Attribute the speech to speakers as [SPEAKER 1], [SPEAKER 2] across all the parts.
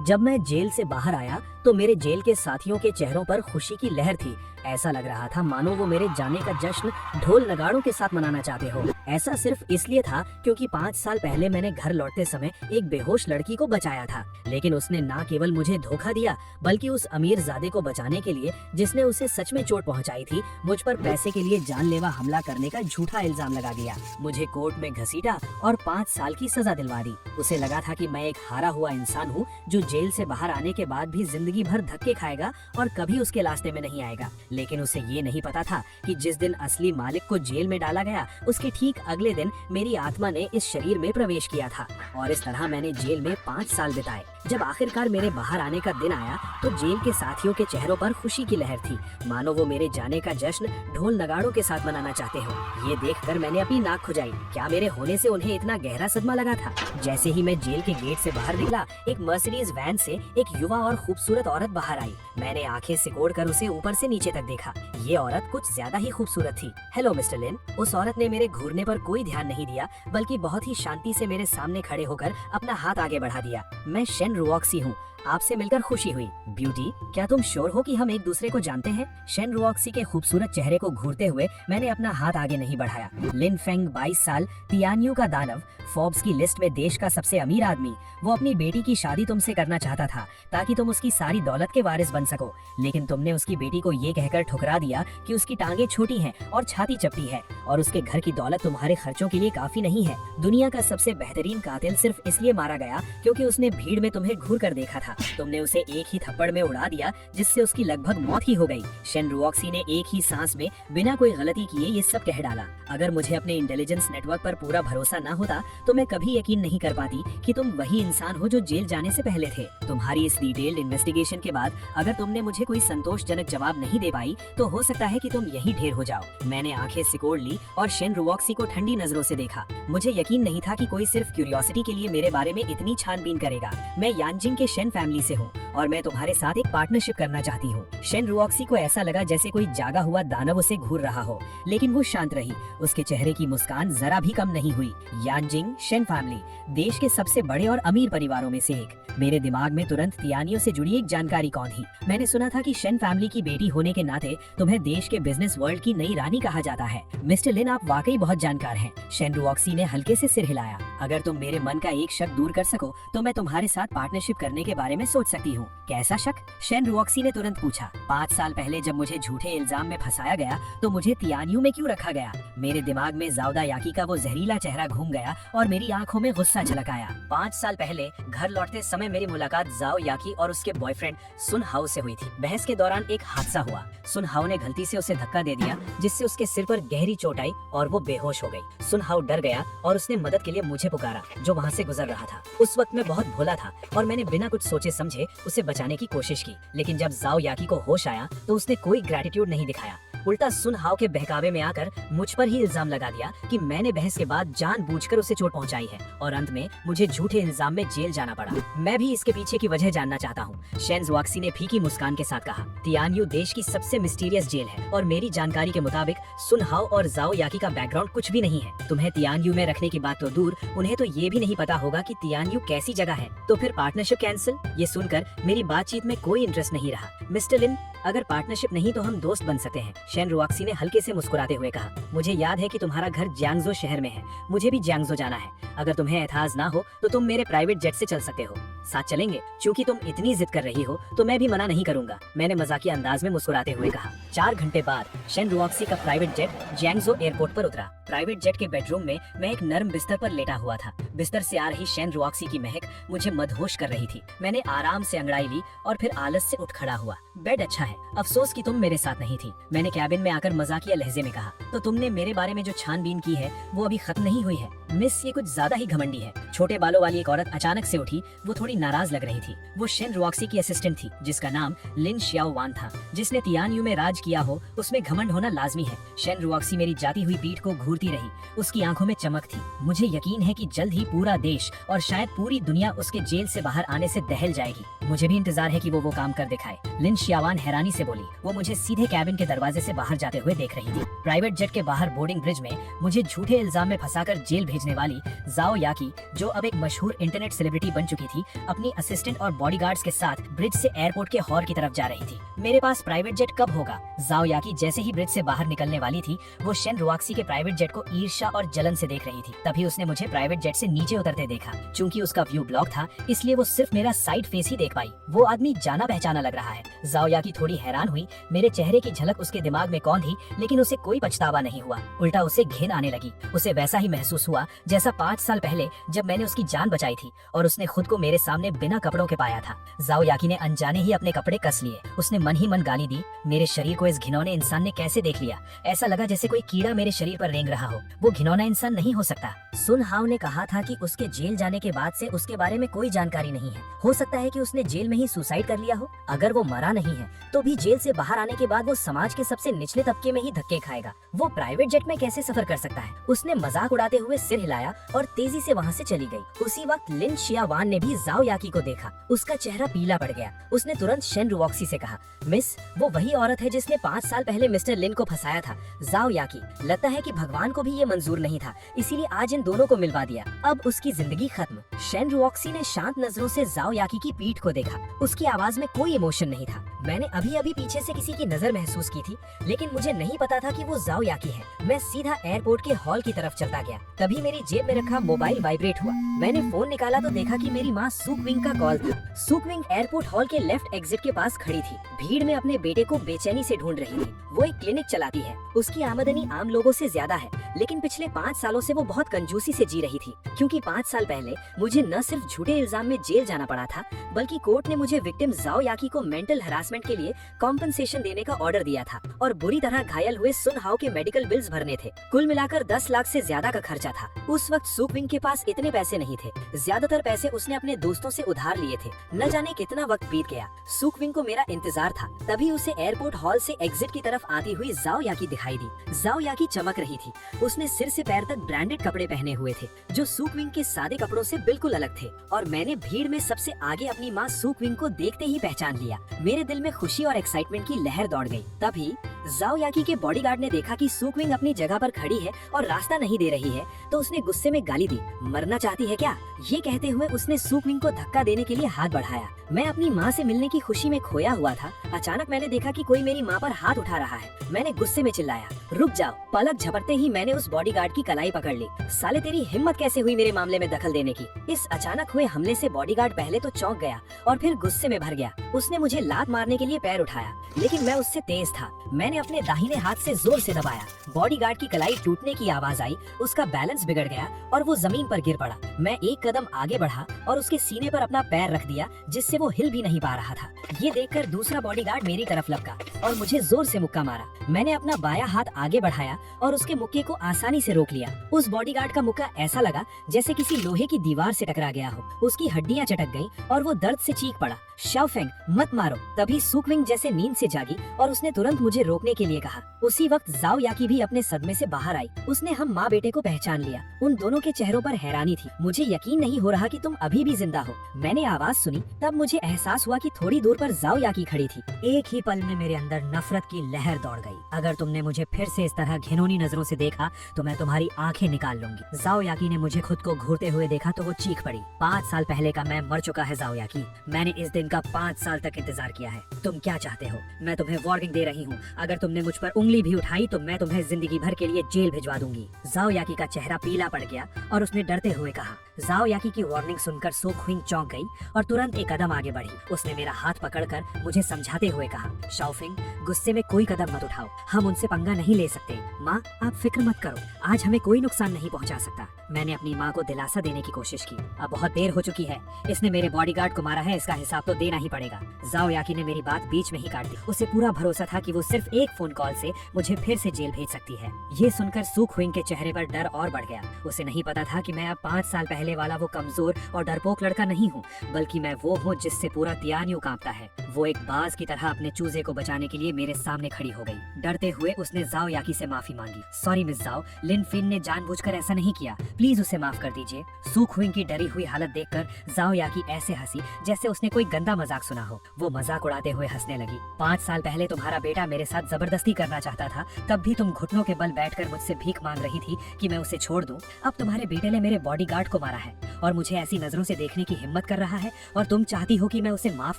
[SPEAKER 1] जब मैं जेल से बाहर आया तो मेरे जेल के साथियों के चेहरों पर खुशी की लहर थी। ऐसा लग रहा था मानो वो मेरे जाने का जश्न ढोल नगाड़ों के साथ मनाना चाहते हो। ऐसा सिर्फ इसलिए था क्योंकि 5 साल पहले मैंने घर लौटते समय एक बेहोश लड़की को बचाया था, लेकिन उसने ना केवल मुझे धोखा दिया बल्कि उस अमीर ज़ादे को बचाने के लिए जिसने उसे सच में चोट पहुंचाई थी, मुझ पर पैसे के लिए जानलेवा हमला करने का झूठा इल्जाम लगा दिया। मुझे कोर्ट में घसीटा और 5 साल की सजा दिलवा दी। उसे लगा था कि मैं एक हारा हुआ इंसान हूँ जो जेल से बाहर आने के बाद भी जिंदगी भर धक्के खाएगा और कभी उसके रास्ते में नहीं आएगा। लेकिन उसे ये नहीं पता था कि जिस दिन असली मालिक को जेल में डाला गया उसके ठीक अगले दिन मेरी आत्मा ने इस शरीर में प्रवेश किया था और इस तरह मैंने जेल में 5 साल बिताए। जब आखिरकार मेरे बाहर आने का दिन आया तो जेल के साथियों के चेहरों पर खुशी की लहर थी, मानो वो मेरे जाने का जश्न ढोल नगाड़ों के साथ मनाना चाहते हो। ये देखकर मैंने अपनी नाक खुजाई। क्या मेरे होने से उन्हें इतना गहरा सदमा लगा था? जैसे ही मैं जेल के गेट से बाहर निकला, एक मर्सिडीज वैन से एक युवा और खूबसूरत औरत बाहर आई। मैंने आंखें सिकोड़ कर उसे ऊपर से नीचे तक देखा। ये औरत कुछ ज्यादा ही खूबसूरत थी। हेलो मिस्टर लिन। उस औरत ने मेरे घूरने पर कोई ध्यान नहीं दिया बल्कि बहुत ही शांति से मेरे सामने खड़े होकर अपना हाथ आगे बढ़ा दिया। मैं शेन रुऑक्सी हूँ, आपसे मिलकर खुशी हुई। ब्यूटी, क्या तुम श्योर हो कि हम एक दूसरे को जानते हैं? शेन रुऑक्सी के खूबसूरत चेहरे को घूरते हुए मैंने अपना हाथ आगे नहीं बढ़ाया। लिन फेंग 22 साल, तियान्यू का दानव, फोर्ब्स की लिस्ट में देश का सबसे अमीर आदमी। वो अपनी बेटी की शादी तुमसे करना चाहता था ताकि तुम उसकी सारी दौलत के वारिस बन सको, लेकिन तुमने उसकी बेटी को ये कहकर ठुकरा दिया कि उसकी टांगे छोटी हैं और छाती चपटी है और उसके घर की दौलत तुम्हारे खर्चों के लिए काफी नहीं है। दुनिया का सबसे बेहतरीन कातिल सिर्फ इसलिए मारा गया क्योंकि उसने भीड़ में तुम्हें घूर कर देखा था। तुमने उसे एक ही थप्पड़ में उड़ा दिया जिससे उसकी लगभग मौत ही हो गई। शेन रुऑक्सी ने एक ही सांस में बिना कोई गलती किए ये सब कह डाला। अगर मुझे अपने इंटेलिजेंस नेटवर्क पर पूरा भरोसा ना होता तो मैं कभी यकीन नहीं कर पाती कि तुम वही इंसान हो जो जेल जाने से पहले थे। तुम्हारी इस डिटेल्ड इन्वेस्टिगेशन के बाद अगर तुमने मुझे कोई संतोषजनक जवाब नहीं दे पाई तो हो सकता है कि तुम यही ढेर हो जाओ। मैंने आंखें सिकोड़ ली और शेन रुऑक्सी को ठंडी नजरों से देखा। मुझे यकीन नहीं था कि कोई सिर्फ क्यूरियोसिटी के लिए मेरे बारे में इतनी छानबीन करेगा। मैं यानजिंग के शेन फैमिली से हूँ और मैं तुम्हारे साथ एक पार्टनरशिप करना चाहती हूँ। शेन रुऑक्सी को ऐसा लगा जैसे कोई जागा हुआ दानव उसे घूर रहा हो, लेकिन वो शांत रही। उसके चेहरे की मुस्कान जरा भी कम नहीं हुई। यानजिंग शेन फैमिली देश के सबसे बड़े और अमीर परिवारों में से एक। मेरे दिमाग में तुरंत तियानियों से जुड़ी एक जानकारी कौन थी। मैंने सुना था कि शेन फैमिली की बेटी होने के नाते तुम्हें देश के बिजनेस वर्ल्ड की नई रानी कहा जाता है। मिस्टर लिन, आप वाकई बहुत जानकार हैं। शेन रुऑक्सी ने हल्के से सिर हिलाया। अगर तुम मेरे मन का एक शक दूर कर सको तो मैं तुम्हारे साथ पार्टनरशिप करने के बारे में सोच सकती हूँ। कैसा शक? शेन रुऑक्सी ने तुरंत पूछा। 5 साल पहले जब मुझे झूठे इल्जाम में फंसाया गया तो मुझे तियानियों में क्यों रखा गया? मेरे दिमाग में जाउदा याकी का वो जहरीला चेहरा घूम गया और मेरी आंखों में गुस्सा झलक आया। 5 साल पहले घर लौटते समय मेरी मुलाकात जाओ याकी और उसके बॉयफ्रेंड सुन हाओ से हुई थी। बहस के दौरान एक हादसा हुआ। सुन हाओ ने गलती से उसे धक्का दे दिया जिससे उसके सिर पर गहरी चोट आई और वो बेहोश हो गई। सुन हाओ डर गया और उसने मदद के लिए मुझे पुकारा जो वहाँ से गुजर रहा था। उस वक्त मैं बहुत भोला था और मैंने बिना कुछ सोचे समझे उसे बचाने की कोशिश की, लेकिन जब जाओ याकी को होश आया तो उसने कोई ग्रेटिट्यूड नहीं दिखाया। उल्टा सुन हाओ के बहकावे में आकर मुझ पर ही इल्जाम लगा दिया कि मैंने बहस के बाद जानबूझकर उसे चोट पहुंचाई है और अंत में मुझे झूठे इल्जाम में जेल जाना पड़ा। मैं भी इसके पीछे की वजह जानना चाहता हूँ। शेन रुऑक्सी ने फीकी मुस्कान के साथ कहा। तियान्यू देश की सबसे मिस्टीरियस जेल है और मेरी जानकारी के मुताबिक सुन हाओ और जाओ याकी का बैकग्राउंड कुछ भी नहीं है। तुम्हें तियान्यू में रखने की बात तो दूर, उन्हें तो ये भी नहीं पता होगा कि तियान्यू कैसी जगह है। तो फिर पार्टनरशिप कैंसिल? ये सुनकर मेरी बातचीत में कोई इंटरेस्ट नहीं रहा। मिस्टर लिन, अगर पार्टनरशिप नहीं तो हम दोस्त बन सकते हैं। शेन रुऑक्सी ने हल्के से मुस्कुराते हुए कहा। मुझे याद है कि तुम्हारा घर जियांगजो शहर में है। मुझे भी जियांगजो जाना है। अगर तुम्हें एतराज ना हो तो तुम मेरे प्राइवेट जेट से चल सकते हो। साथ चलेंगे? क्योंकि तुम इतनी जिद कर रही हो तो मैं भी मना नहीं करूंगा, मैंने मजाकिया अंदाज में मुस्कुराते हुए कहा। 4 घंटे बाद शेन रुऑक्सी का प्राइवेट जेट जियांगजो एयरपोर्ट पर उतरा। प्राइवेट जेट के बेडरूम में मैं एक नरम बिस्तर पर लेटा हुआ था। बिस्तर से आ रही शेन रुऑक्सी की महक मुझे मदहोश कर रही थी। मैंने आराम से अंगड़ाई ली और फिर आलस से उठ खड़ा हुआ। बेड अच्छा है, अफसोस कि तुम मेरे साथ नहीं थी, मैंने कैबिन में आकर मजाकिया लहजे में कहा। तो तुमने मेरे बारे में जो छानबीन की है वो अभी खत्म नहीं हुई है? मिस, ये कुछ ज्यादा ही घमंडी है। छोटे बालों वाली एक औरत अचानक से उठी। वो थोड़ी नाराज लग रही थी। वो शेन रुऑक्सी की असिस्टेंट थी जिसका नाम लिन शियाओ वान था। जिसने तियान्यू में राज किया हो उसमें घमंड होना लाजमी है। शेन रुऑक्सी मेरी जाती हुई पीठ को घूरती रही। उसकी आंखों में चमक थी। मुझे यकीन है कि जल्द ही पूरा देश और शायद पूरी दुनिया उसके जेल से बाहर आने से दहल जाएगी। मुझे भी इंतजार है कि वो काम कर दिखाए। लिन शियावान हैरानी से बोली। वो मुझे सीधे कैबिन के दरवाजे से बाहर जाते हुए देख रही थी। प्राइवेट जेट के बाहर बोर्डिंग ब्रिज में मुझे झूठे इल्जाम में फंसाकर जेल भेज भेजने वाली जाओ याकी, जो अब एक मशहूर इंटरनेट सेलिब्रिटी बन चुकी थी, अपनी असिस्टेंट और बॉडीगार्ड्स के साथ ब्रिज से एयरपोर्ट के हॉल की तरफ जा रही थी। मेरे पास प्राइवेट जेट कब होगा? जाओ याकी जैसे ही ब्रिज से बाहर निकलने वाली थी, वो शेन रुआक्सी के प्राइवेट जेट को ईर्ष्या और जलन से देख रही थी। तभी उसने मुझे प्राइवेट जेट से नीचे उतरते देखा। चूंकि उसका व्यू ब्लॉक था, इसलिए वो सिर्फ मेरा साइड फेस ही देख पाई। वो आदमी जाना पहचाना लग रहा है। जाओ याकी थोड़ी हैरान हुई। मेरे चेहरे की झलक उसके दिमाग में कौन थी, लेकिन उसे कोई पछतावा नहीं हुआ। उल्टा उसे घिन आने लगी। उसे वैसा ही महसूस हुआ जैसा 5 साल पहले जब मैंने उसकी जान बचाई थी और उसने खुद को मेरे सामने बिना कपड़ों के पाया था। जाओ याकी ने अनजाने ही अपने कपड़े कस लिए। उसने मन ही मन गाली दी। मेरे शरीर को इस घिनौने इंसान ने कैसे देख लिया? ऐसा लगा जैसे कोई कीड़ा मेरे शरीर पर रेंग रहा हो। वो घिनौना इंसान नहीं हो सकता। सुन हाओ ने कहा था कि उसके जेल जाने के बाद से उसके बारे में कोई जानकारी नहीं है। हो सकता है कि उसने जेल में ही सुसाइड कर लिया हो। अगर वो मरा नहीं है तो भी जेल से बाहर आने के बाद वो समाज के सबसे निचले तबके में ही धक्के खाएगा। वो प्राइवेट जेट में कैसे सफर कर सकता है? उसने मजाक उड़ाते हुए सिर हिलाया और तेजी से वहाँ से चली गई। उसी वक्त लिन शियावान ने भी जाओ याकी को देखा। उसका चेहरा पीला पड़ गया। उसने तुरंत शेन रुआक्सी से कहा, मिस, वो वही औरत है जिसने 5 साल पहले मिस्टर लिन को फंसाया था। जाओ याकी, लगता है कि भगवान को भी ये मंजूर नहीं था, इसीलिए आज इन दोनों को मिलवा दिया। अब उसकी जिंदगी खत्म। शेन रुआक्सी ने शांत नजरों से जाओ याकी की पीठ को देखा। उसकी आवाज में कोई इमोशन नहीं था। मैंने अभी अभी पीछे से किसी की नजर महसूस की थी, लेकिन मुझे नहीं पता था कि वो जाओ याकी है। मैं सीधा एयरपोर्ट के हॉल की तरफ चलता गया। तभी मेरी जेब में रखा मोबाइल वाइब्रेट हुआ। मैंने फोन निकाला तो देखा कि मेरी माँ सुकविंग का कॉल था। सुकविंग एयरपोर्ट हॉल के लेफ्ट एग्जिट के पास खड़ी थी। भीड़ में अपने बेटे को बेचैनी से ढूंढ रही थी। वो एक क्लिनिक चलाती है। उसकी आमदनी आम लोगों से ज्यादा है, लेकिन पिछले 5 सालों से वो बहुत कंजूसी से जी रही थी, क्योंकि 5 साल पहले मुझे न सिर्फ झूठे इल्जाम में जेल जाना पड़ा था, बल्कि कोर्ट ने मुझे विक्टिम जाओ याकी को मेंटल हरासमेंट के लिए कॉम्पनसेशन देने का ऑर्डर दिया था और बुरी तरह घायल हुए सुन हाओ के मेडिकल बिल्स भरने थे। कुल मिलाकर 10 लाख से ज्यादा का खर्चा था। उस वक्त सुकविंग के पास इतने पैसे नहीं थे। ज्यादातर पैसे उसने अपने दोस्तों से उधार लिए थे। न जाने कितना वक्त बीत गया। सुकविंग को मेरा इंतजार था। तभी उसे एयरपोर्ट हॉल से एग्जिट की तरफ आती हुई जाओ याकी दिखाई दी। जाओ याकी चमक रही थी। उसने सिर से पैर तक ब्रांडेड कपड़े पहने हुए थे, जो सुकविंग के सादे कपड़ों से बिल्कुल अलग थे, और मैंने भीड़ में सबसे आगे अपनी माँ सुकविंग को देखते ही पहचान लिया। मेरे दिल में खुशी और एक्साइटमेंट की लहर दौड़ गई। तभी जाओ याकी के बॉडीगार्ड ने देखा कि सुकविंग अपनी जगह पर खड़ी है और रास्ता नहीं दे रही है, तो उसने गुस्से में गाली दी। मरना चाहती है क्या? ये कहते हुए उसने सुकविंग को धक्का देने के लिए हाथ बढ़ाया। मैं अपनी माँ से मिलने की खुशी में खोया हुआ था। अचानक मैंने देखा कि कोई मेरी माँ पर हाथ उठा रहा है। मैंने गुस्से में चिल्लाया, रुक जाओ। पलक झपकते ही मैंने उस बॉडीगार्ड की कलाई पकड़ ली। साले, तेरी हिम्मत कैसे हुई मेरे मामले में दखल देने की? इस अचानक हुए हमले से बॉडीगार्ड पहले तो चौंक गया और फिर गुस्से में भर गया। उसने मुझे लात मारने के लिए पैर उठाया, लेकिन मैं उससे तेज था। मैंने अपने दाहिने हाथ से जोर से दबाया। बॉडीगार्ड की कलाई टूटने की आवाज आई। उसका बैलेंस बिगड़ गया और वो जमीन पर गिर पड़ा। मैं एक कदम आगे बढ़ा और उसके सीने पर अपना पैर रख दिया, जिससे वो हिल भी नहीं पा रहा था। ये देखकर दूसरा बॉडीगार्ड मेरी तरफ लपका और मुझे जोर से मुक्का मारा। मैंने अपना बायां हाथ आगे बढ़ाया और उसके मुक्के को आसानी से रोक लिया। उस बॉडीगार्ड का मुक्का ऐसा लगा जैसे किसी लोहे की दीवार से टकरा गया हो। उसकी हड्डियां चटक गईं और वो दर्द से चीख पड़ा, शाओफेंग, मत मारो। तभी सुकविंग जैसे नींद से जागी और उसने तुरंत मुझे रोकने के लिए कहा। उसी वक्त जाओ याकी भी अपने सदमे से बाहर आई। उसने हम माँ बेटे को पहचान लिया। उन दोनों के चेहरों पर हैरानी थी। मुझे यकीन नहीं हो रहा कि तुम अभी भी जिंदा हो। मैंने आवाज सुनी, तब मुझे एहसास हुआ कि थोड़ी दूर पर जाओ याकी खड़ी थी। एक ही पल में मेरे अंदर नफरत की लहर दौड़ गई। अगर तुमने मुझे फिर से इस तरह घिनौनी नजरों से देखा तो मैं तुम्हारी आंखें निकाल लूंगी। जाओ याकी ने मुझे खुद को घूरते हुए देखा तो वो चीख पड़ी, 5 साल पहले का मैं मर चुका है जाओ याकी। मैंने इस दिन का 5 साल तक इंतजार किया है। तुम क्या चाहते हो? मैं तुम्हें वार्निंग दे रही हूँ, अगर तुमने मुझ पर उंगली भी उठाई तो मैं तुम्हें जिंदगी भर के लिए जेल भिजवा दूंगी। जाओ याकी का चेहरा पीला पड़ गया और उसने डरते हुए कहा। जाओ याकी की वार्निंग सुनकर सुकविंग चौंक गई और तुरंत एक कदम आगे बढ़ी। उसने मेरा हाथ पकड़कर मुझे समझाते हुए कहा, शाओफिंग, गुस्से में कोई कदम मत उठाओ। हम उनसे पंगा नहीं ले सकते। माँ, आप फिक्र मत करो, आज हमें कोई नुकसान नहीं पहुँचा सकता। मैंने अपनी माँ को दिलासा देने की कोशिश की। अब बहुत देर हो चुकी है। इसने मेरे बॉडीगार्ड को मारा है, इसका हिसाब तो देना ही पड़ेगा। जाओ याकी ने मेरी बात बीच में ही काट दी। उसे पूरा भरोसा था कि वो सिर्फ एक फोन कॉल से मुझे फिर से जेल भेज सकती है। ये सुनकर सुकविंग के चेहरे पर डर और बढ़ गया। उसे नहीं पता था कि मैं अब 5 साल पहले वाला वो कमजोर और डरपोक लड़का नहीं हूँ, बल्कि मैं वो हूँ जिससे पूरा तियानियों कांपता है। वो एक बाज की तरह अपने चूजे को बचाने के लिए मेरे सामने खड़ी हो गई। डरते हुए उसने जाओ याकी से माफी मांगी। सॉरी मिस जाओ, लिन फिन ने जानबूझकर ऐसा नहीं किया, प्लीज उसे माफ कर दीजिए। सुकविंग की डरी हुई हालत देखकर जाओ याकी ऐसे हंसी जैसे उसने कोई गंदा गंदा मजाक सुना हो। वो मजाक उड़ाते हुए हंसने लगी। 5 साल पहले तुम्हारा बेटा मेरे साथ जबरदस्ती करना चाहता था, तब भी तुम घुटनों के बल बैठकर मुझसे भीख मांग रही थी कि मैं उसे छोड़ दूं। अब तुम्हारे बेटे ने मेरे बॉडीगार्ड को मारा है और मुझे ऐसी नजरों से देखने की हिम्मत कर रहा है, और तुम चाहती हो कि मैं उसे माफ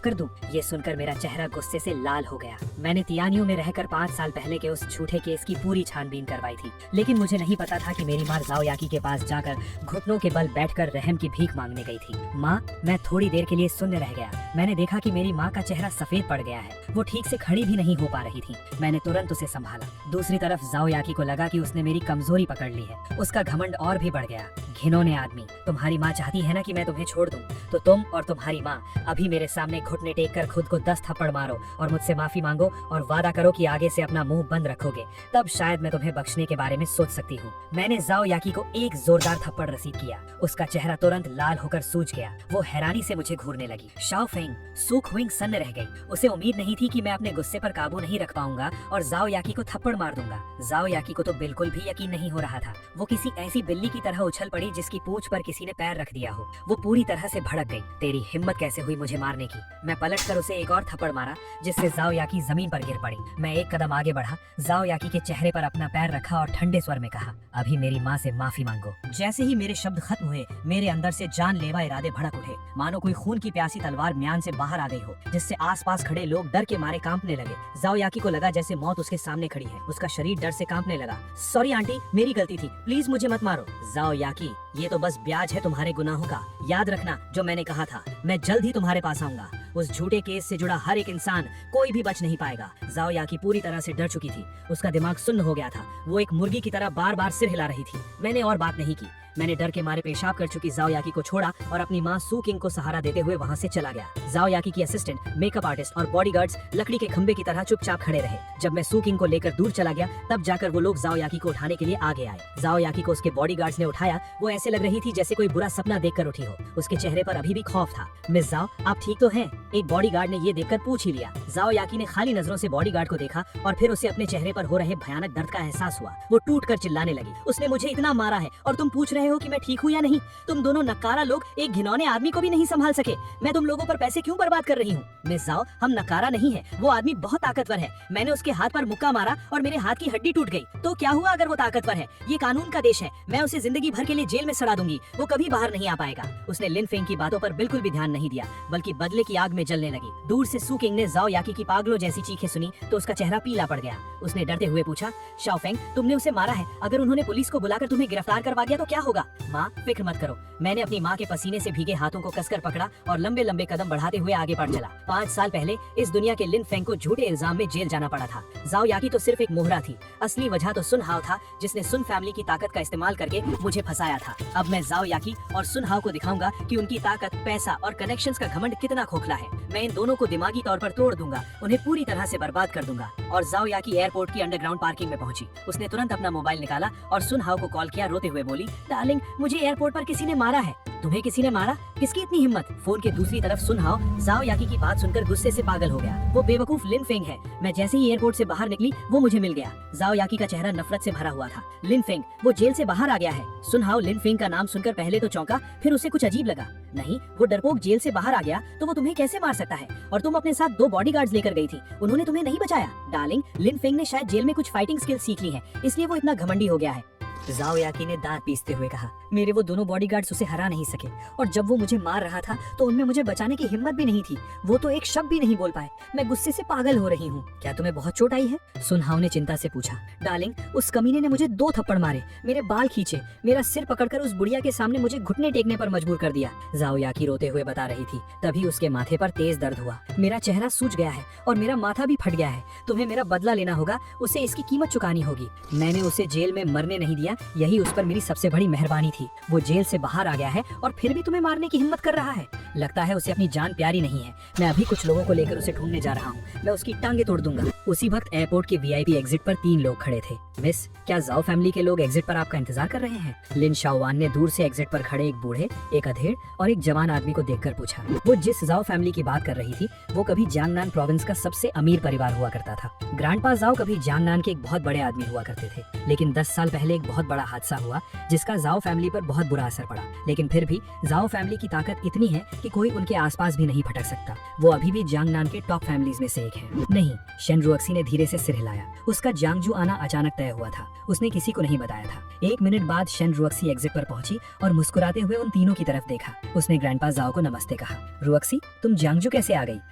[SPEAKER 1] कर दूं। ये सुनकर मेरा चेहरा गुस्से से लाल हो गया। मैंने तियानियों में रहकर 5 साल पहले के उस झूठे केस की पूरी छानबीन करवाई थी, लेकिन मुझे नहीं पता था कि मेरी माँ जाओ याकी के पास जाकर घुटनों के बल बैठकर रहम की भीख मांगने गई थी। माँ, मैं थोड़ी देर के लिए शून्य रह गया। मैंने देखा कि मेरी माँ का चेहरा सफेद पड़ गया है। वो ठीक से खड़ी भी नहीं हो पा रही थी। मैंने तुरंत उसे संभाला। दूसरी तरफ जाओ याकी को लगा कि उसने मेरी कमजोरी पकड़ ली है। उसका घमंड और भी बढ़ गया। घिनौने आदमी, तुम्हारी माँ चाहती है ना कि मैं तुम्हें छोड़ दूं, तो तुम और तुम्हारी माँ अभी मेरे सामने घुटने टेक कर खुद को 10 थप्पड़ मारो और मुझसे माफी मांगो और वादा करो कि आगे से अपना मुंह बंद रखोगे, तब शायद मैं तुम्हें बख्शने के बारे में सोच सकती हूँ। मैंने जाओ याकी को एक जोरदार थप्पड़ रसीद किया। उसका चेहरा तुरंत लाल होकर सूज गया। वो हैरानी से मुझे घूरने लगी। शाओ फेंग सूख हुई सन्न रह गई। उसे उम्मीद नहीं थी कि मैं अपने गुस्से पर काबू नहीं रख पाऊंगा और जाओ याकी को थप्पड़ मार दूंगा। जाओ याकी को तो बिल्कुल भी यकीन नहीं हो रहा था। वो किसी ऐसी बिल्ली की तरह उछल पड़ी जिसकी पूंछ पर किसी ने पैर रख दिया हो। वो पूरी तरह से भड़क गई। तेरी हिम्मत कैसे हुई मुझे मारने की? मैं पलट कर उसे एक और थप्पड़ मारा, जिससे जाओ याकी जमीन पर गिर पड़ी। मैं एक कदम आगे बढ़ा, जाओ याकी के चेहरे पर अपना पैर रखा और ठंडे स्वर में कहा, अभी मेरी माँ से माफी मांगो। जैसे ही मेरे शब्द खत्म हुए, मेरे अंदर से जानलेवा इरादे भड़क उठे, मानो कोई खून की प्यासी तलवार म्यान से बाहर आ गई हो, जिससे आसपास खड़े लोग डर के मारे कांपने लगे। जाओ याकी को लगा जैसे मौत उसके सामने खड़ी है। उसका शरीर डर से कांपने लगा। सॉरी आंटी, मेरी गलती थी, प्लीज मुझे मत मारो। जाओ याकी, ये तो बस ब्याज है तुम्हारे गुनाहों का। याद रखना जो मैंने कहा था, मैं जल्द ही तुम्हारे पास आऊंगा। उस झूठे केस से जुड़ा हर एक इंसान, कोई भी बच नहीं पाएगा। जाओ याकी पूरी तरह से डर चुकी थी। उसका दिमाग सुन्न हो गया था। वो एक मुर्गी की तरह बार बार सिर हिला रही थी। मैंने और बात नहीं की। मैंने डर के मारे पेशाब कर चुकी जाओ याकी को छोड़ा और अपनी माँ सू किंग को सहारा देते हुए वहाँ से चला गया। जाओ याकी की असिस्टेंट, मेकअप आर्टिस्ट और बॉडीगार्ड्स लकड़ी के खंबे की तरह चुपचाप खड़े रहे। जब मैं सू किंग को लेकर दूर चला गया, तब जाकर वो लोग जाओ याकी को उठाने के लिए आगे आए। जाओ याकी को उसके बॉडीगार्ड्स ने उठाया। वो ऐसे लग रही थी जैसे कोई बुरा सपना देखकर उठी हो। उसके चेहरे पर अभी भी खौफ था। मिस जाओ, आप ठीक तो हैं? एक बॉडीगार्ड ने ये देखकर पूछ ही लिया। जाओ याकी ने खाली नजरों से बॉडीगार्ड को देखा और फिर उसे अपने चेहरे पर हो रहे भयानक दर्द का एहसास हुआ। वो टूट कर चिल्लाने लगी, उसने मुझे इतना मारा है और तुम पूछ रहे हो कि मैं ठीक हूँ या नहीं? तुम दोनों नकारा लोग एक घिनौने आदमी को भी नहीं संभाल सके। मैं तुम लोगों पर पैसे क्यों बर्बाद कर रही हूँ? मिस जाओ, हम नकारा नहीं है। वो आदमी बहुत ताकतवर है। मैंने उसके हाथ पर मुक्का मारा और मेरे हाथ की हड्डी टूट गई। तो क्या हुआ अगर वो ताकतवर है? ये कानून का देश है। मैं उसे जिंदगी भर के लिए जेल में सड़ा दूंगी। वो कभी बाहर नहीं आ पाएगा। उसने लिन फेंग की बातों पर बिल्कुल भी ध्यान नहीं दिया, बल्कि बदले की आग में जलने लगी। दूर से सू किंग ने जाओ याकी की पागलों जैसी चीखें सुनी तो उसका चेहरा पीला पड़ गया। उसने डरते हुए पूछा, शाओ फेंग, तुमने उसे मारा है। अगर उन्होंने पुलिस को बुलाकर तुम्हें गिरफ्तार करवा दिया तो क्या होगा? माँ, फिक्र मत करो। मैंने अपनी माँ के पसीने से भीगे हाथों को कसकर पकड़ा और लंबे लंबे कदम बढ़ाते हुए आगे बढ़ चला। 5 साल पहले इस दुनिया के लिन फेंग को झूठे इल्जाम में जेल जाना पड़ा था। जाओ याकी तो सिर्फ एक मोहरा थी। असली वजह तो सुन हाव था, जिसने सुन फैमिली की ताकत का इस्तेमाल करके मुझे फंसाया था। अब मैं जाओ याकी और सुन हाव को दिखाऊंगा कि उनकी ताकत, पैसा और कनेक्शंस का घमंड कितना खोखला है। मैं इन दोनों को दिमागी तौर पर तोड़ दूंगा, उन्हें पूरी तरह से बर्बाद कर दूंगा। और जाओ याकी एयरपोर्ट की अंडरग्राउंड पार्किंग में पहुंची। उसने तुरंत अपना मोबाइल निकाला और सुन हाव को कॉल किया। रोते हुए बोली, डार्लिंग, मुझे एयरपोर्ट पर किसी ने मारा है। तुम्हें किसी ने मारा? किसकी इतनी हिम्मत? फोन के दूसरी तरफ सुन हाव जाओ याकी की बात सुनकर गुस्से से पागल हो गया। वो बेवकूफ लिन फेंग है। मैं जैसे ही एयरपोर्ट से बाहर निकली, वो मुझे मिल गया। जाओ याकी का चेहरा नफरत से भरा हुआ था। लिन फेंग, वो जेल से बाहर आ गया है। सुन हाव लिन फेंग का नाम सुनकर पहले तो चौंका, फिर उसे कुछ अजीब लगा। नहीं, वो डरपोक जेल से बाहर आ गया तो वो तुम्हें कैसे मार सकता है? और तुम अपने साथ 2 बॉडीगार्ड्स लेकर गई थी, उन्होंने तुम्हें नहीं बचाया। डार्लिंग, लिन फेंग ने शायद जेल में कुछ फाइटिंग स्किल्स सीख ली है, इसलिए वो इतना घमंडी हो गया है। जाओ याकी ने दांत पीसते हुए कहा, मेरे वो दोनों बॉडीगार्ड्स उसे हरा नहीं सके, और जब वो मुझे मार रहा था तो उनमें मुझे बचाने की हिम्मत भी नहीं थी। वो तो एक शब्द भी नहीं बोल पाए। मैं गुस्से से पागल हो रही हूँ। क्या तुम्हें बहुत चोट आई है? सुन हाव ने चिंता से पूछा। डार्लिंग, उस कमीने ने मुझे 2 थप्पड़ मारे, मेरे बाल खींचे, मेरा सिर पकड़कर उस बुढ़िया के सामने मुझे घुटने टेकने पर मजबूर कर दिया। जाओ याकी रोते हुए बता रही थी। तभी उसके माथे पर तेज दर्द हुआ। मेरा चेहरा सूज गया है और मेरा माथा भी फट गया है। तुम्हें मेरा बदला लेना होगा, उसे इसकी कीमत चुकानी होगी। मैंने उसे जेल में मरने नहीं दिया, यही उस पर मेरी सबसे बड़ी मेहरबानी थी। वो जेल से बाहर आ गया है और फिर भी तुम्हें मारने की हिम्मत कर रहा है। लगता है उसे अपनी जान प्यारी नहीं है। मैं अभी कुछ लोगों को लेकर उसे ढूंढने जा रहा हूँ। मैं उसकी टांगे तोड़ दूंगा। उसी वक्त एयरपोर्ट के VIP एग्जिट पर 3 लोग खड़े थे। मिस, क्या जाओ फैमिली के लोग एग्जिट पर आपका इंतजार कर रहे हैं? लिन शाओवान ने दूर से एग्जिट पर खड़े एक बूढ़े, एक अधेड़ और एक जवान आदमी को देखकर पूछा। वो जिस जाओ फैमिली की बात कर रही थी वो कभी जियांगनान प्रोविंस का सबसे अमीर परिवार हुआ करता था। ग्रैंडपा जाओ कभी जियांगनान के एक बहुत बड़े आदमी हुआ करते थे, लेकिन 10 साल पहले एक बहुत बड़ा हादसा हुआ जिसका जाओ फैमिली पर बहुत बुरा असर पड़ा। लेकिन फिर भी जाओ फैमिली की ताकत इतनी है कि कोई उनके आसपास भी नहीं भटक सकता। वो अभी भी जियांगनान के टॉप फैमिलीज में से एक है। नहीं, शेन रुओक्सी ने धीरे से सिर हिलाया। उसका जियांगजू आना अचानक तय हुआ था, उसने किसी को नहीं बताया था। 1 मिनट बाद शेन रुओक्सी एग्जिट पर पहुंची और मुस्कुराते हुए उन तीनों की तरफ देखा। उसने ग्रैंडपा जाओ को नमस्ते कहा। रुओक्सी, तुम जियांगजू कैसे आ गई?